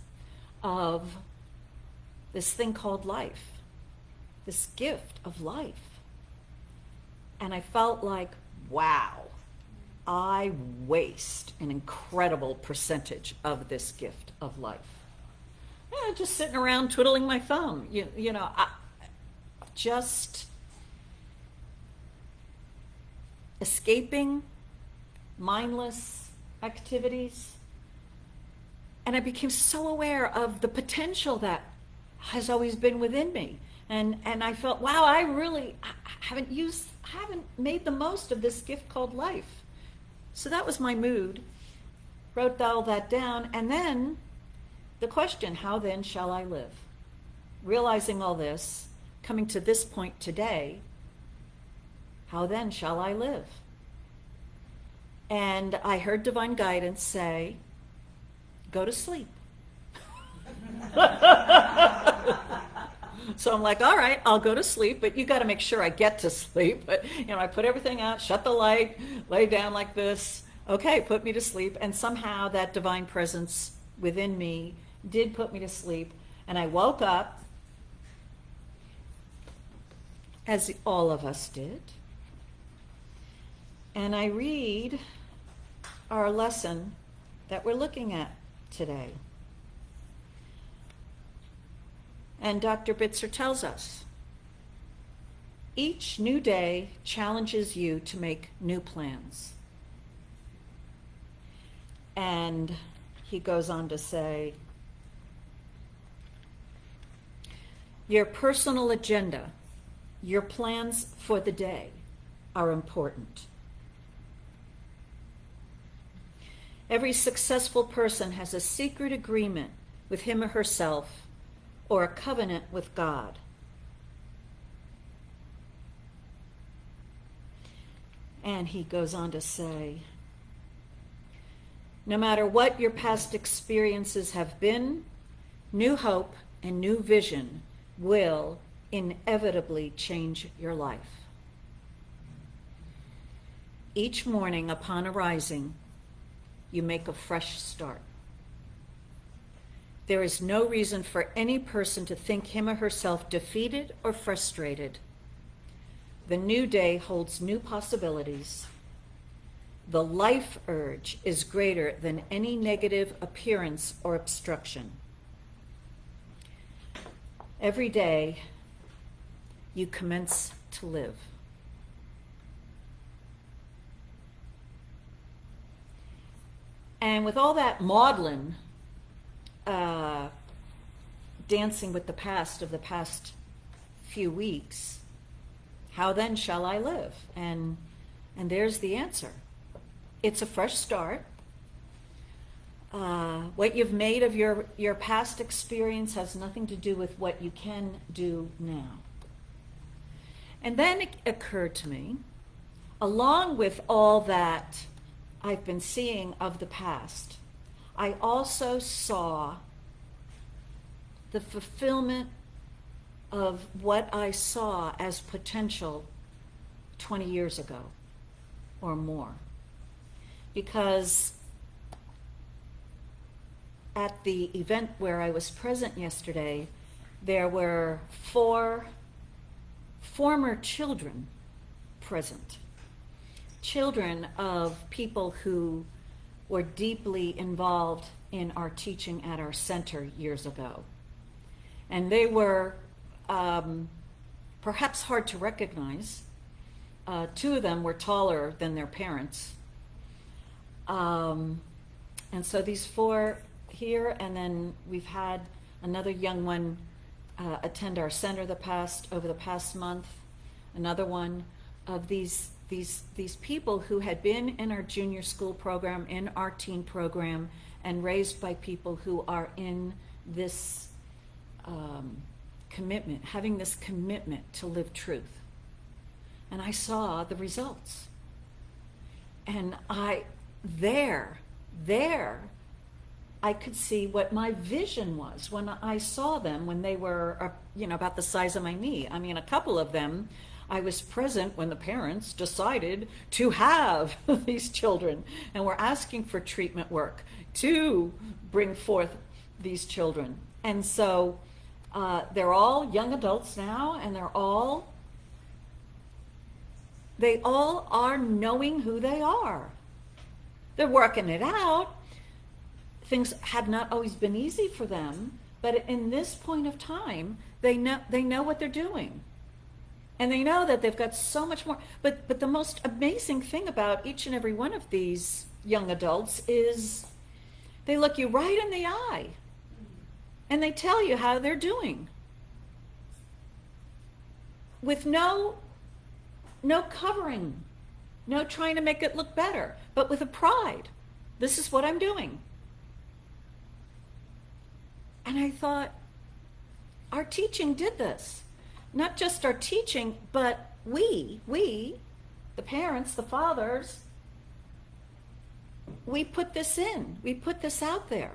of this thing called life, this gift of life. And I felt like, wow, I waste an incredible percentage of this gift of life. Yeah, just sitting around twiddling my thumb, just escaping mindless activities. And I became so aware of the potential that has always been within me. And I felt, wow, I haven't made the most of this gift called life. So that was my mood. Wrote all that down. And then the question, how then shall I live? Realizing all this, coming to this point today, how then shall I live? And I heard divine guidance say, go to sleep. So I'm like, all right, I'll go to sleep, but you got to make sure I get to sleep. But, I put everything out, shut the light, lay down like this. Okay, put me to sleep. And somehow that divine presence within me did put me to sleep. And I woke up, as all of us did. And I read our lesson that we're looking at today. And Dr. Bitzer tells us, each new day challenges you to make new plans. And he goes on to say, your personal agenda Your plans for the day are important. Every successful person has a secret agreement with him or herself or a covenant with God. And he goes on to say, no matter what your past experiences have been, new hope and new vision will inevitably change your life. Each morning upon arising, you make a fresh start. There is no reason for any person to think him or herself defeated or frustrated. The new day holds new possibilities. The life urge is greater than any negative appearance or obstruction. Every day, you commence to live. And with all that maudlin dancing with the past of the past few weeks, how then shall I live? And there's the answer. It's a fresh start. What you've made of your past experience has nothing to do with what you can do now. And then it occurred to me, along with all that I've been seeing of the past, I also saw the fulfillment of what I saw as potential 20 years ago or more. Because at the event where I was present yesterday, there were 4 former children present. Children of people who were deeply involved in our teaching at our center years ago. And they were perhaps hard to recognize. 2 of them were taller than their parents. And so these 4 here, and then we've had another young one attend our center over the past month. Another one of these people who had been in our junior school program, in our teen program, and raised by people who are in this commitment, having this commitment to live truth. And I saw the results. And there, I could see what my vision was when I saw them when they were, about the size of my knee. I mean, a couple of them, I was present when the parents decided to have these children and were asking for treatment work to bring forth these children. And so they're all young adults now, and they all are knowing who they are. They're working it out. Things have not always been easy for them, but in this point of time, they know what they're doing. And they know that they've got so much more. But the most amazing thing about each and every one of these young adults is they look you right in the eye and they tell you how they're doing. With no covering, no trying to make it look better, but with a pride. This is what I'm doing. And I thought, our teaching did this. Not just our teaching, but we, the parents, the fathers, we put this in. We put this out there.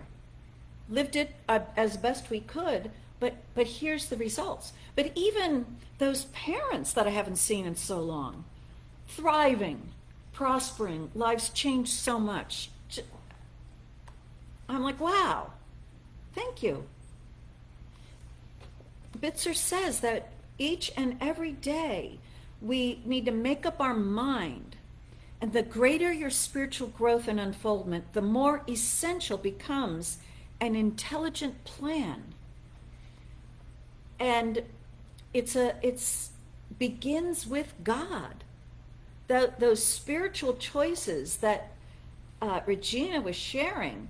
Lived it as best we could, but here's the results. But even those parents that I haven't seen in so long, thriving, prospering, lives changed so much. I'm like, wow, thank you. Bitzer says that each and every day we need to make up our mind, and the greater your spiritual growth and unfoldment, the more essential becomes an intelligent plan. And it's begins with God. Those spiritual choices that Regina was sharing,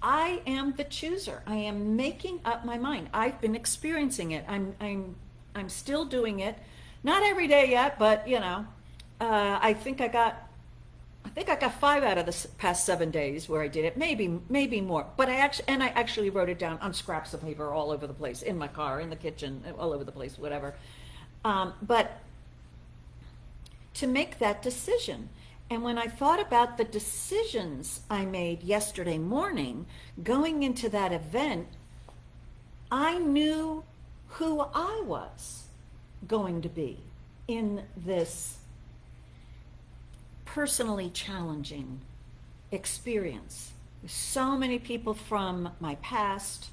I am the chooser. I am making up my mind. I've been experiencing it. I'm I'm still doing it. Not every day yet, but I think I got 5 out of the past 7 days where I did it, maybe more. But I actually wrote it down on scraps of paper all over the place, in my car, in the kitchen, all over the place, whatever. But to make that decision. And when I thought about the decisions I made yesterday morning, going into that event, I knew who I was going to be in this personally challenging experience. So many people from my past,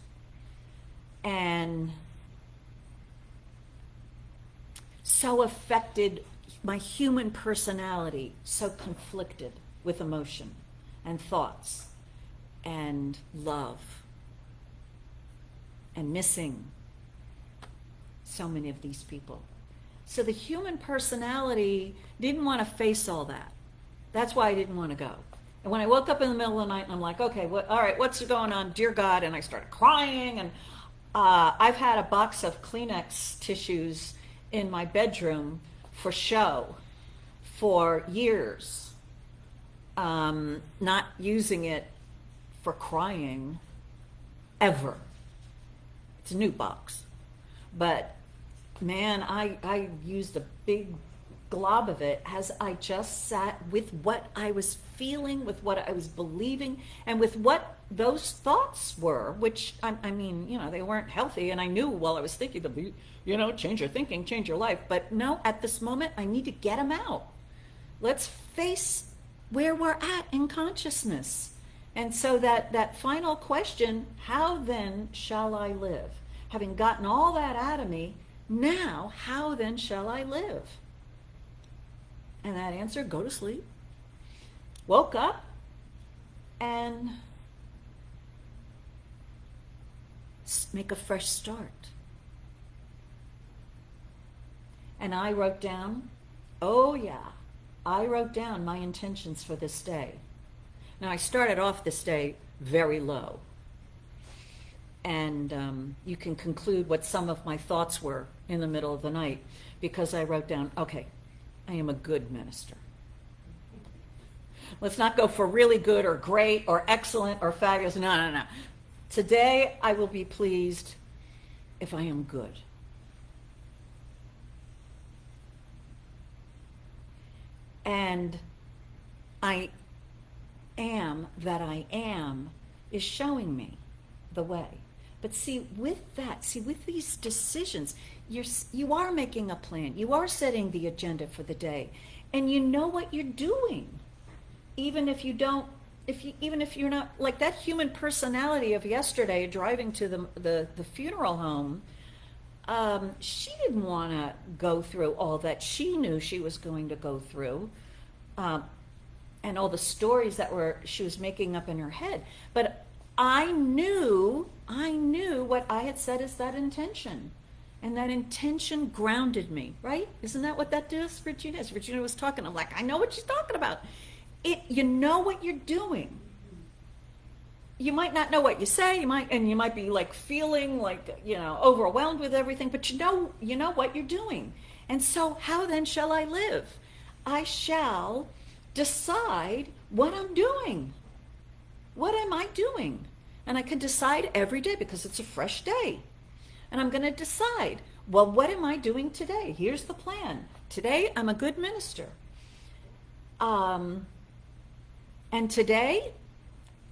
and so affected, my human personality, so conflicted with emotion and thoughts and love and missing so many of these people. So the human personality didn't want to face all that. That's why I didn't want to go. And when I woke up in the middle of the night and I'm like, okay, all right, what's going on, dear God? And I started crying, and I've had a box of Kleenex tissues in my bedroom for show for years, not using it for crying ever. It's a new box. But man, I used a big glob of it as I just sat with what I was feeling, with what I was believing, and with what those thoughts were, which I mean, they weren't healthy, and I knew while I was thinking them, change your thinking, change your life. But no, at this moment, I need to get them out. Let's face where we're at in consciousness. And so that final question, how then shall I live? Having gotten all that out of me, now, how then shall I live? And that answer, go to sleep. Woke up and make a fresh start. And I wrote down, I wrote down my intentions for this day. Now, I started off this day very low. And you can conclude what some of my thoughts were in the middle of the night, because I wrote down, okay, I am a good minister. Let's not go for really good or great or excellent or fabulous. No. Today, I will be pleased if I am good. And I am that I am is showing me the way. But with these decisions, you are making a plan. You are setting the agenda for the day, and you know what you're doing, even if you're not, like that human personality of yesterday driving to the funeral home. She didn't want to go through all that she knew she was going to go through, and all the stories that she was making up in her head. But I knew what I had said as that intention. And that intention grounded me, right? Isn't that what that does, Regina? As Regina was talking, I'm like, I know what she's talking about. You know what you're doing. You might not know what you say, you might be like feeling like, overwhelmed with everything, but you know what you're doing. And so how then shall I live? I shall decide what I'm doing. What am I doing? And I can decide every day because it's a fresh day. And I'm going to decide, well, what am I doing today? Here's the plan. Today, I'm a good minister. And today,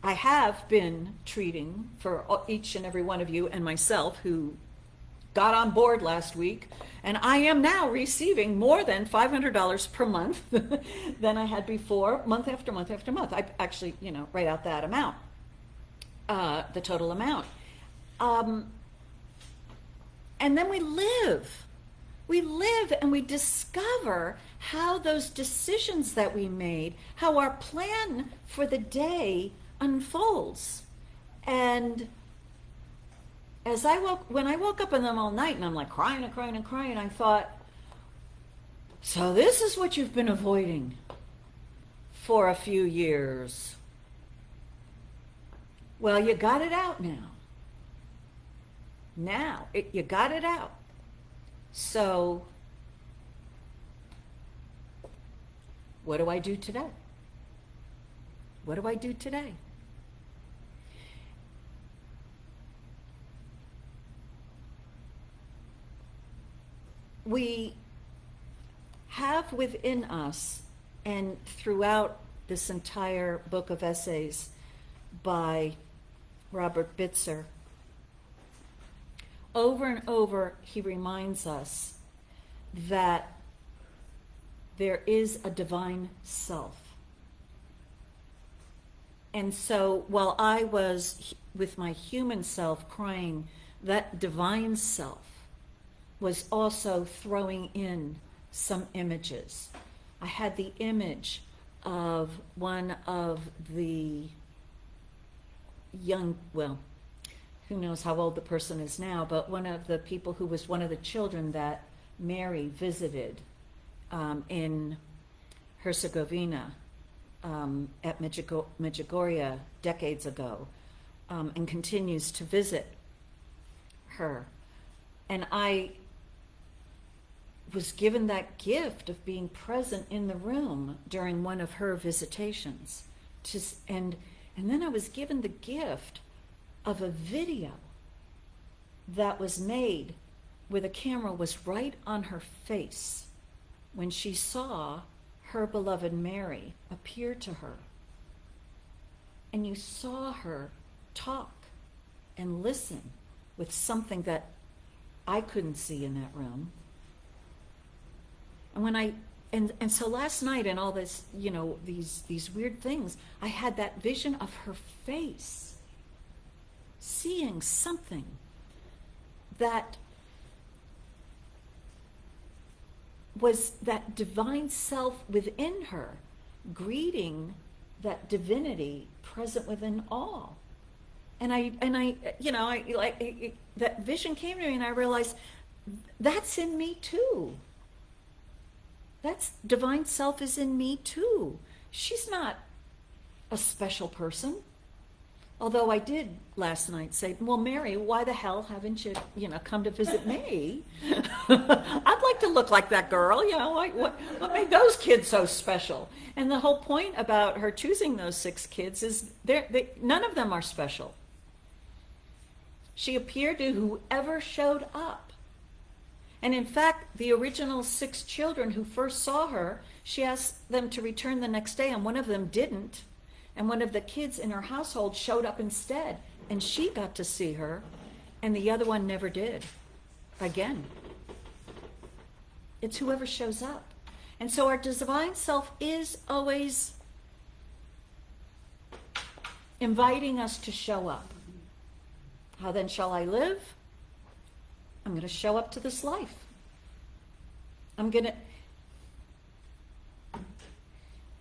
I have been treating for each and every one of you and myself who got on board last week. And I am now receiving more than $500 per month than I had before, month after month after month. I actually, write out that amount, the total amount. And then we live and we discover how those decisions that we made, how our plan for the day unfolds. And when I woke up in them all night and I'm like crying, I thought, so this is what you've been avoiding for a few years. Well, you got it out now. You got it out. So, what do I do today? What do I do today? We have within us, and throughout this entire book of essays by Robert Bitzer, over and over he reminds us that there is a divine self. And so while I was with my human self crying, that divine self was also throwing in some images. I had the image of one of the young, well, who knows how old the person is now, but one of the people who was one of the children that Mary visited in Herzegovina at Medjugorje decades ago, and continues to visit her. And I was given that gift of being present in the room during one of her visitations. And then I was given the gift of a video that was made where the camera was right on her face when she saw her beloved Mary appear to her. And you saw her talk and listen with something that I couldn't see in that room. And when and so last night and all this, these weird things, I had that vision of her face, seeing something that was that divine self within her, greeting that divinity present within all. And that vision came to me, and I realized that's in me too. That's divine self is in me too. She's not a special person. Although I did last night say, well, Mary, why the hell haven't you, come to visit me? I'd like to look like that girl. What made those kids so special? And the whole point about her choosing those 6 kids is none of them are special. She appeared to whoever showed up. And in fact, the original 6 children who first saw her, she asked them to return the next day, and one of them didn't. And one of the kids in her household showed up instead, and she got to see her, and the other one never did. Again. It's whoever shows up. And so our divine self is always inviting us to show up. How then shall I live? I'm going to show up to this life.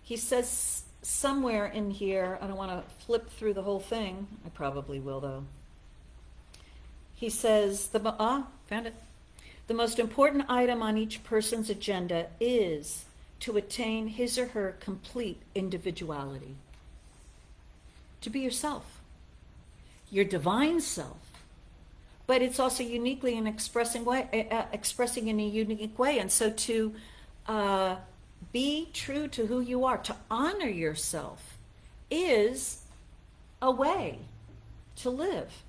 He says somewhere in here, I don't want to flip through the whole thing. I probably will, though. He says, found it. The most important item on each person's agenda is to attain his or her complete individuality. To be yourself, your divine self. But it's also uniquely an expressing in a unique way. And so to be true to who you are, to honor yourself, is a way to live.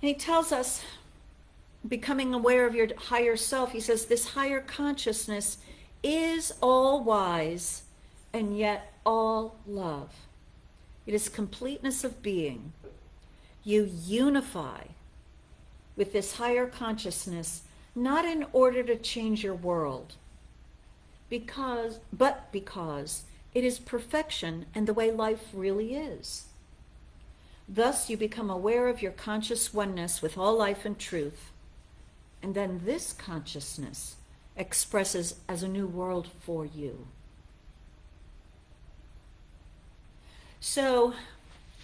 And he tells us, becoming aware of your higher self, he says, this higher consciousness is all wise and yet all love. It is completeness of being. You unify with this higher consciousness, not in order to change your world, but because it is perfection and the way life really is. Thus you become aware of your conscious oneness with all life and truth, and then this consciousness expresses as a new world for you. So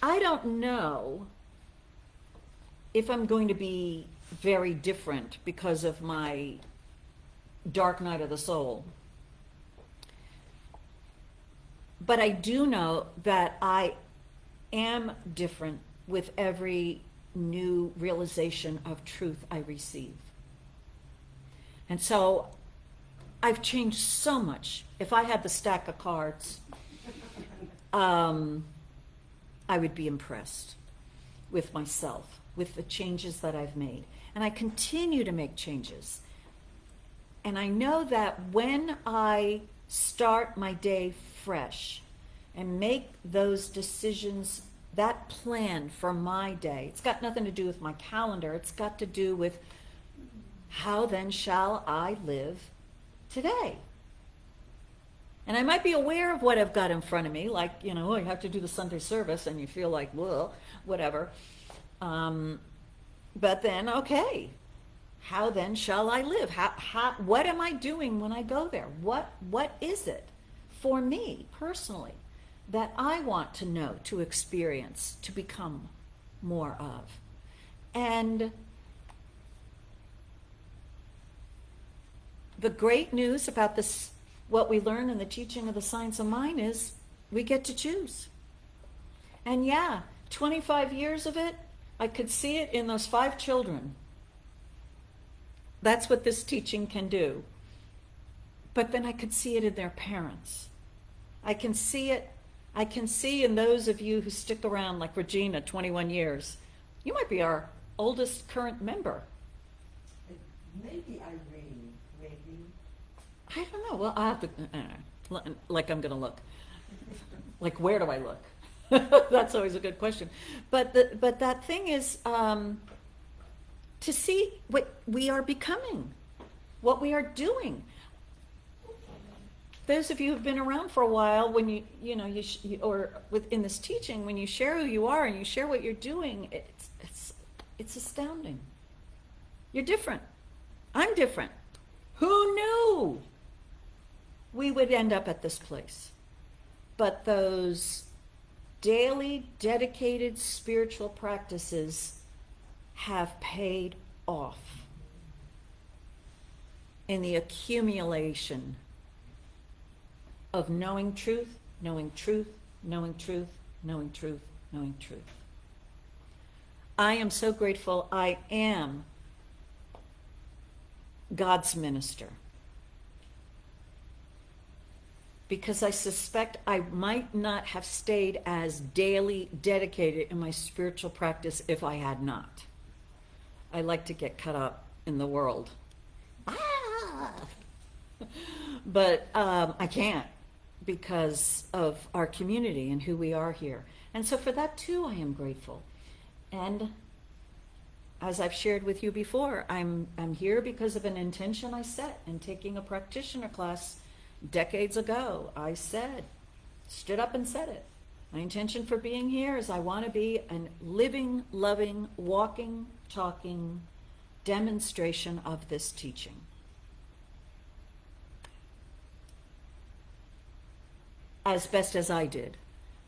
I don't know if I'm going to be very different because of my dark night of the soul. But I do know that I am different with every new realization of truth I receive. And so I've changed so much. If I had the stack of cards, I would be impressed with myself, with the changes that I've made. And I continue to make changes. And I know that when I start my day fresh and make those decisions, that plan for my day, it's got nothing to do with my calendar. It's got to do with how then shall I live today? And I might be aware of what I've got in front of me, like, you know, you have to do the Sunday service and you feel like, well, whatever. But then, okay, how then shall I live? What am I doing when I go there? What is it for me personally that I want to know, to experience, to become more of? And the great news about this, what we learn in the teaching of the science of mind, is we get to choose. And yeah, 25 years of it, I could see it in those 5 children. That's what this teaching can do. But then I could see it in their parents. I can see it. I can see in those of you who stick around, like Regina, 21 years. You might be our oldest current member. Maybe Irene, maybe. I don't know. Well, I have to, like I'm going to look. Like, where do I look? That's always a good question. But that thing is to see what we are becoming, what we are doing. Those of you who've been around for a while, when you or within this teaching, when you share who you are and you share what you're doing, it's astounding. You're different. I'm different. Who knew we would end up at this place? But those daily dedicated spiritual practices have paid off in the accumulation of knowing truth, knowing truth, knowing truth, knowing truth, knowing truth. I am so grateful I am God's minister, because I suspect I might not have stayed as daily dedicated in my spiritual practice if I had not. I like to get caught up in the world. But I can't, because of our community and who we are here. And so for that too, I am grateful. And as I've shared with you before, I'm here because of an intention I set in taking a practitioner class decades ago. I stood up and said it. My intention for being here is I want to be a living, loving, walking, talking demonstration of this teaching. As best as I did.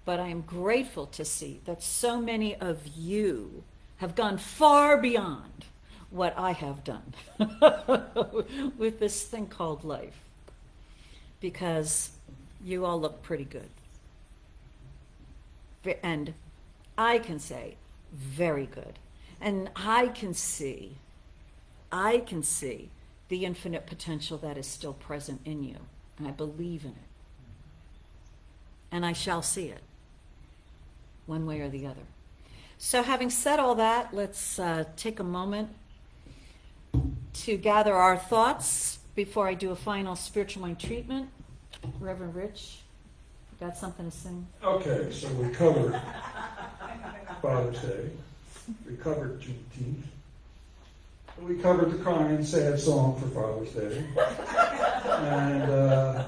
But I am grateful to see that so many of you have gone far beyond what I have done with this thing called life. Because you all look pretty good. And I can say, very good. And I can see the infinite potential that is still present in you. And I believe in it. And I shall see it, one way or the other. So having said all that, let's take a moment to gather our thoughts before I do a final spiritual mind treatment. Reverend Rich, you got something to sing? Okay, so we covered Father's Day. We covered Juneteenth. We covered the crying, sad song for Father's Day. And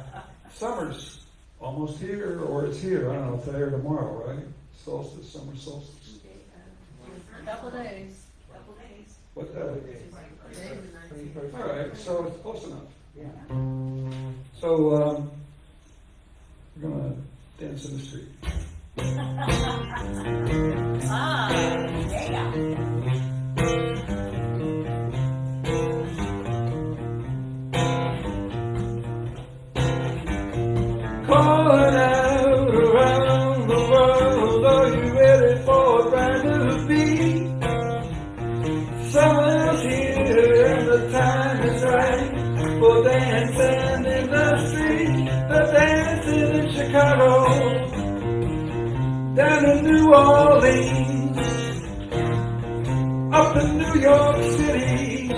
summer's almost here, or it's here. I don't know, today or tomorrow, right? Solstice, summer solstice. Couple days. What day? All right, so it's close enough. Yeah. So we're gonna dance in the street. Calling out around the world, are you ready for a brand new beat? Summer's here and the time is right. dancing in the street, the dancing in Chicago, down in New Orleans, up in New York City.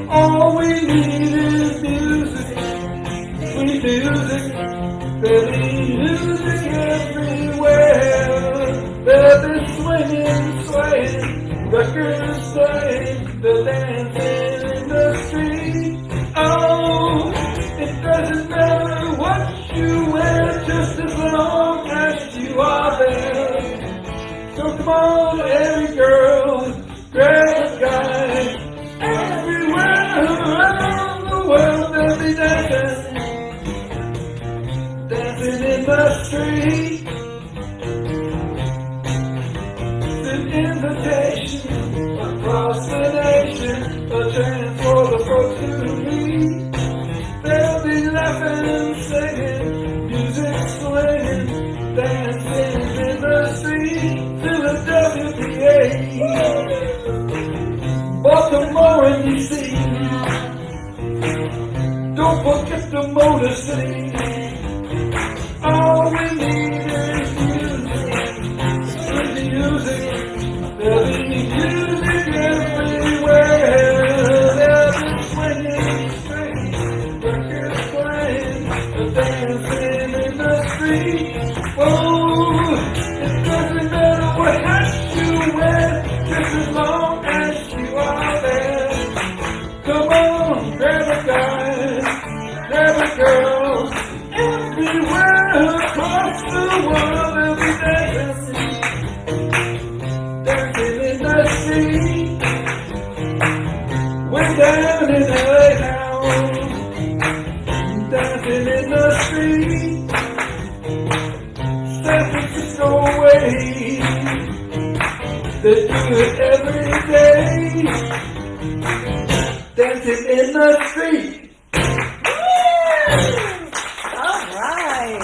All we need is music, sweet music, baby, music everywhere. Baby, swinging, swaying, records playing, the dancing in the street. Oh, it doesn't matter what you wear, just as long as you are there. So come on, every girl, grab a guy. Everywhere around the world they'll be dancing, dancing in the street. It's an invitation across the nation, a chance for the folks to meet. They'll be laughing, singing, music swinging, dancing in the street to the WPA. Baltimore and D.C. Don't forget the Motor City. All we need is music, sweet music. There'll be music everywhere. There'll be swinging, swinging, records playing, the dancing in the street. Oh, it doesn't matter what hat you wear, just as long as you are there. Come on, grab a guy, grab a girl. Everywhere across the world they'll be dancing, dancing in the street. Way down in LA now, dancing in the street. San Francisco way, they do it every day, dancing in the street. All right.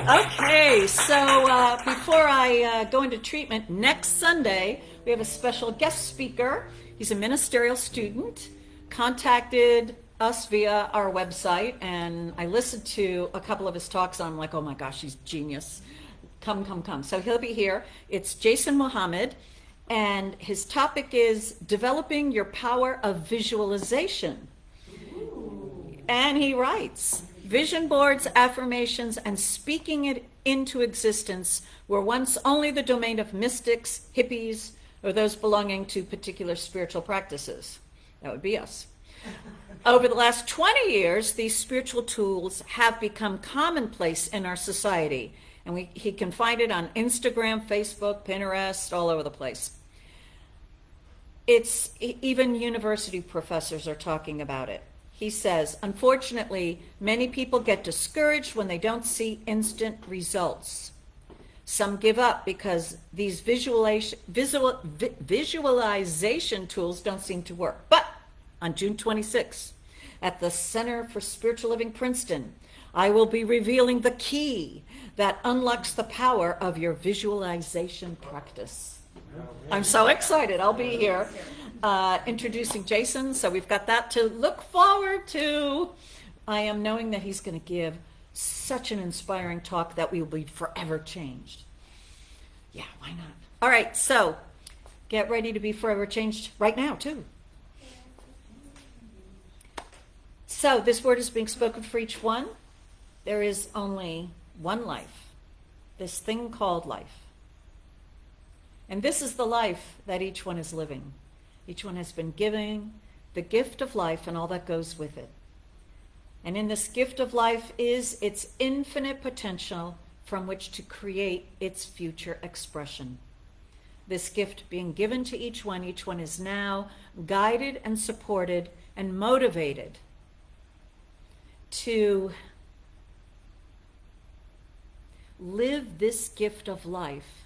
Okay, so before I go into treatment, next Sunday we have a special guest speaker. He's a ministerial student, contacted us via our website, and I listened to a couple of his talks, and I'm like, oh my gosh, he's genius. Come. So he'll be here. It's Jason Mohammed, and his topic is developing your power of visualization. And he writes, vision boards, affirmations, and speaking it into existence were once only the domain of mystics, hippies, or those belonging to particular spiritual practices. That would be us. Over the last 20 years, these spiritual tools have become commonplace in our society. And he can find it on Instagram, Facebook, Pinterest, all over the place. It's even university professors are talking about it. He says, unfortunately, many people get discouraged when they don't see instant results. Some give up because these visualization tools don't seem to work. But on June 26th, at the Center for Spiritual Living Princeton, I will be revealing the key that unlocks the power of your visualization practice. I'm so excited. I'll be here introducing Jason, so we've got that to look forward to. I am knowing that he's going to give such an inspiring talk that we will be forever changed. Yeah, why not? All right, so get ready to be forever changed right now, too. So this word is being spoken for each one. There is only one life, this thing called life. And this is the life that each one is living. Each one has been given the gift of life and all that goes with it. And in this gift of life is its infinite potential from which to create its future expression. This gift being given to each one is now guided and supported and motivated to live this gift of life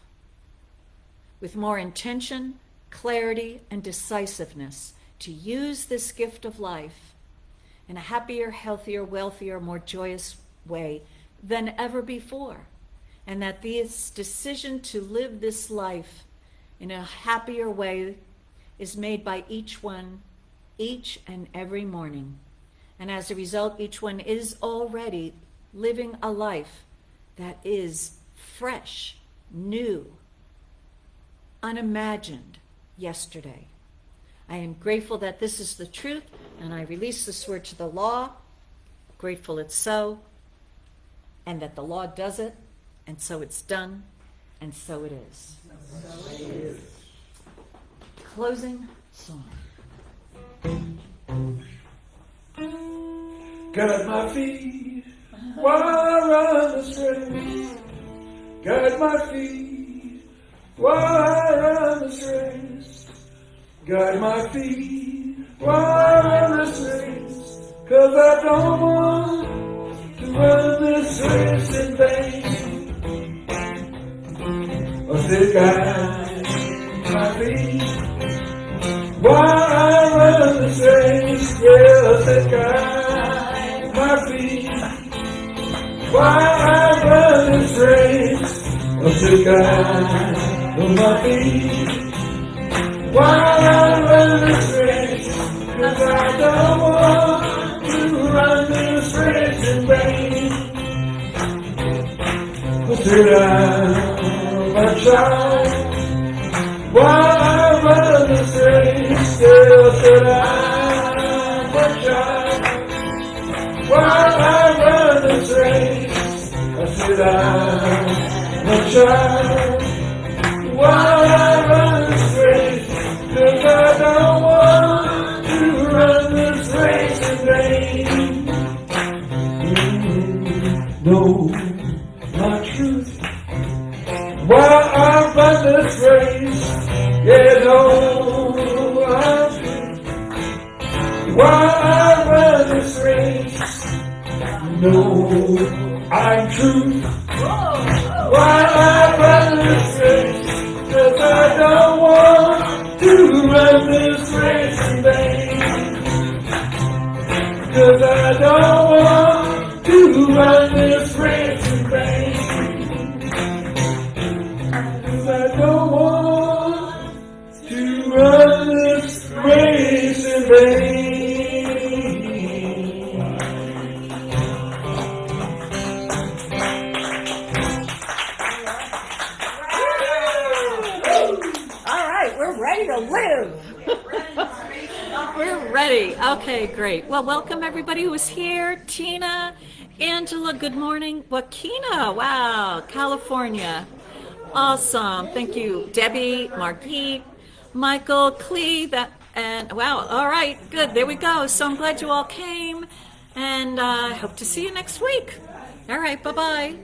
with more intention, clarity, and decisiveness, to use this gift of life in a happier, healthier, wealthier, more joyous way than ever before. And that this decision to live this life in a happier way is made by each one, each and every morning. And as a result, each one is already living a life that is fresh, new, unimagined yesterday. I am grateful that this is the truth, and I release this word to the law. Grateful it's so, and that the law does it, and so it's done, and so it is. Closing song. Guide my feet while I run this race. Guide my feet while I run this race. Guide my feet while I run this race. 'Cause I don't want to run this race in vain. I say guide my feet while I run this race. Yeah, I say guide my feet while I run this race. I say guide my feet while I run this race. 'Cause I don't want to run this race in vain. I say down my child while I run this race. Still sit down my child while I run this race. I sit down my child while I run this race. 'Cause I don't want to run this race in vain. No, my truth while I run this race. Yeah, no, I'm truth while I run this race. No, I'm truth while I run this race. 'Cause I don't want to run this race in vain. 'Cause I don't want to run this race in vain. 'Cause I don't want to run this race in vain. All right, we're ready to live. We're ready. Okay, great. Well, welcome everybody who is here. Tina, Angela, good morning. Joaquina, wow, California. Awesome. Thank you. Debbie, Margit, Michael, Clee, and wow, all right, good. There we go. So I'm glad you all came, and I hope to see you next week. All right, bye-bye.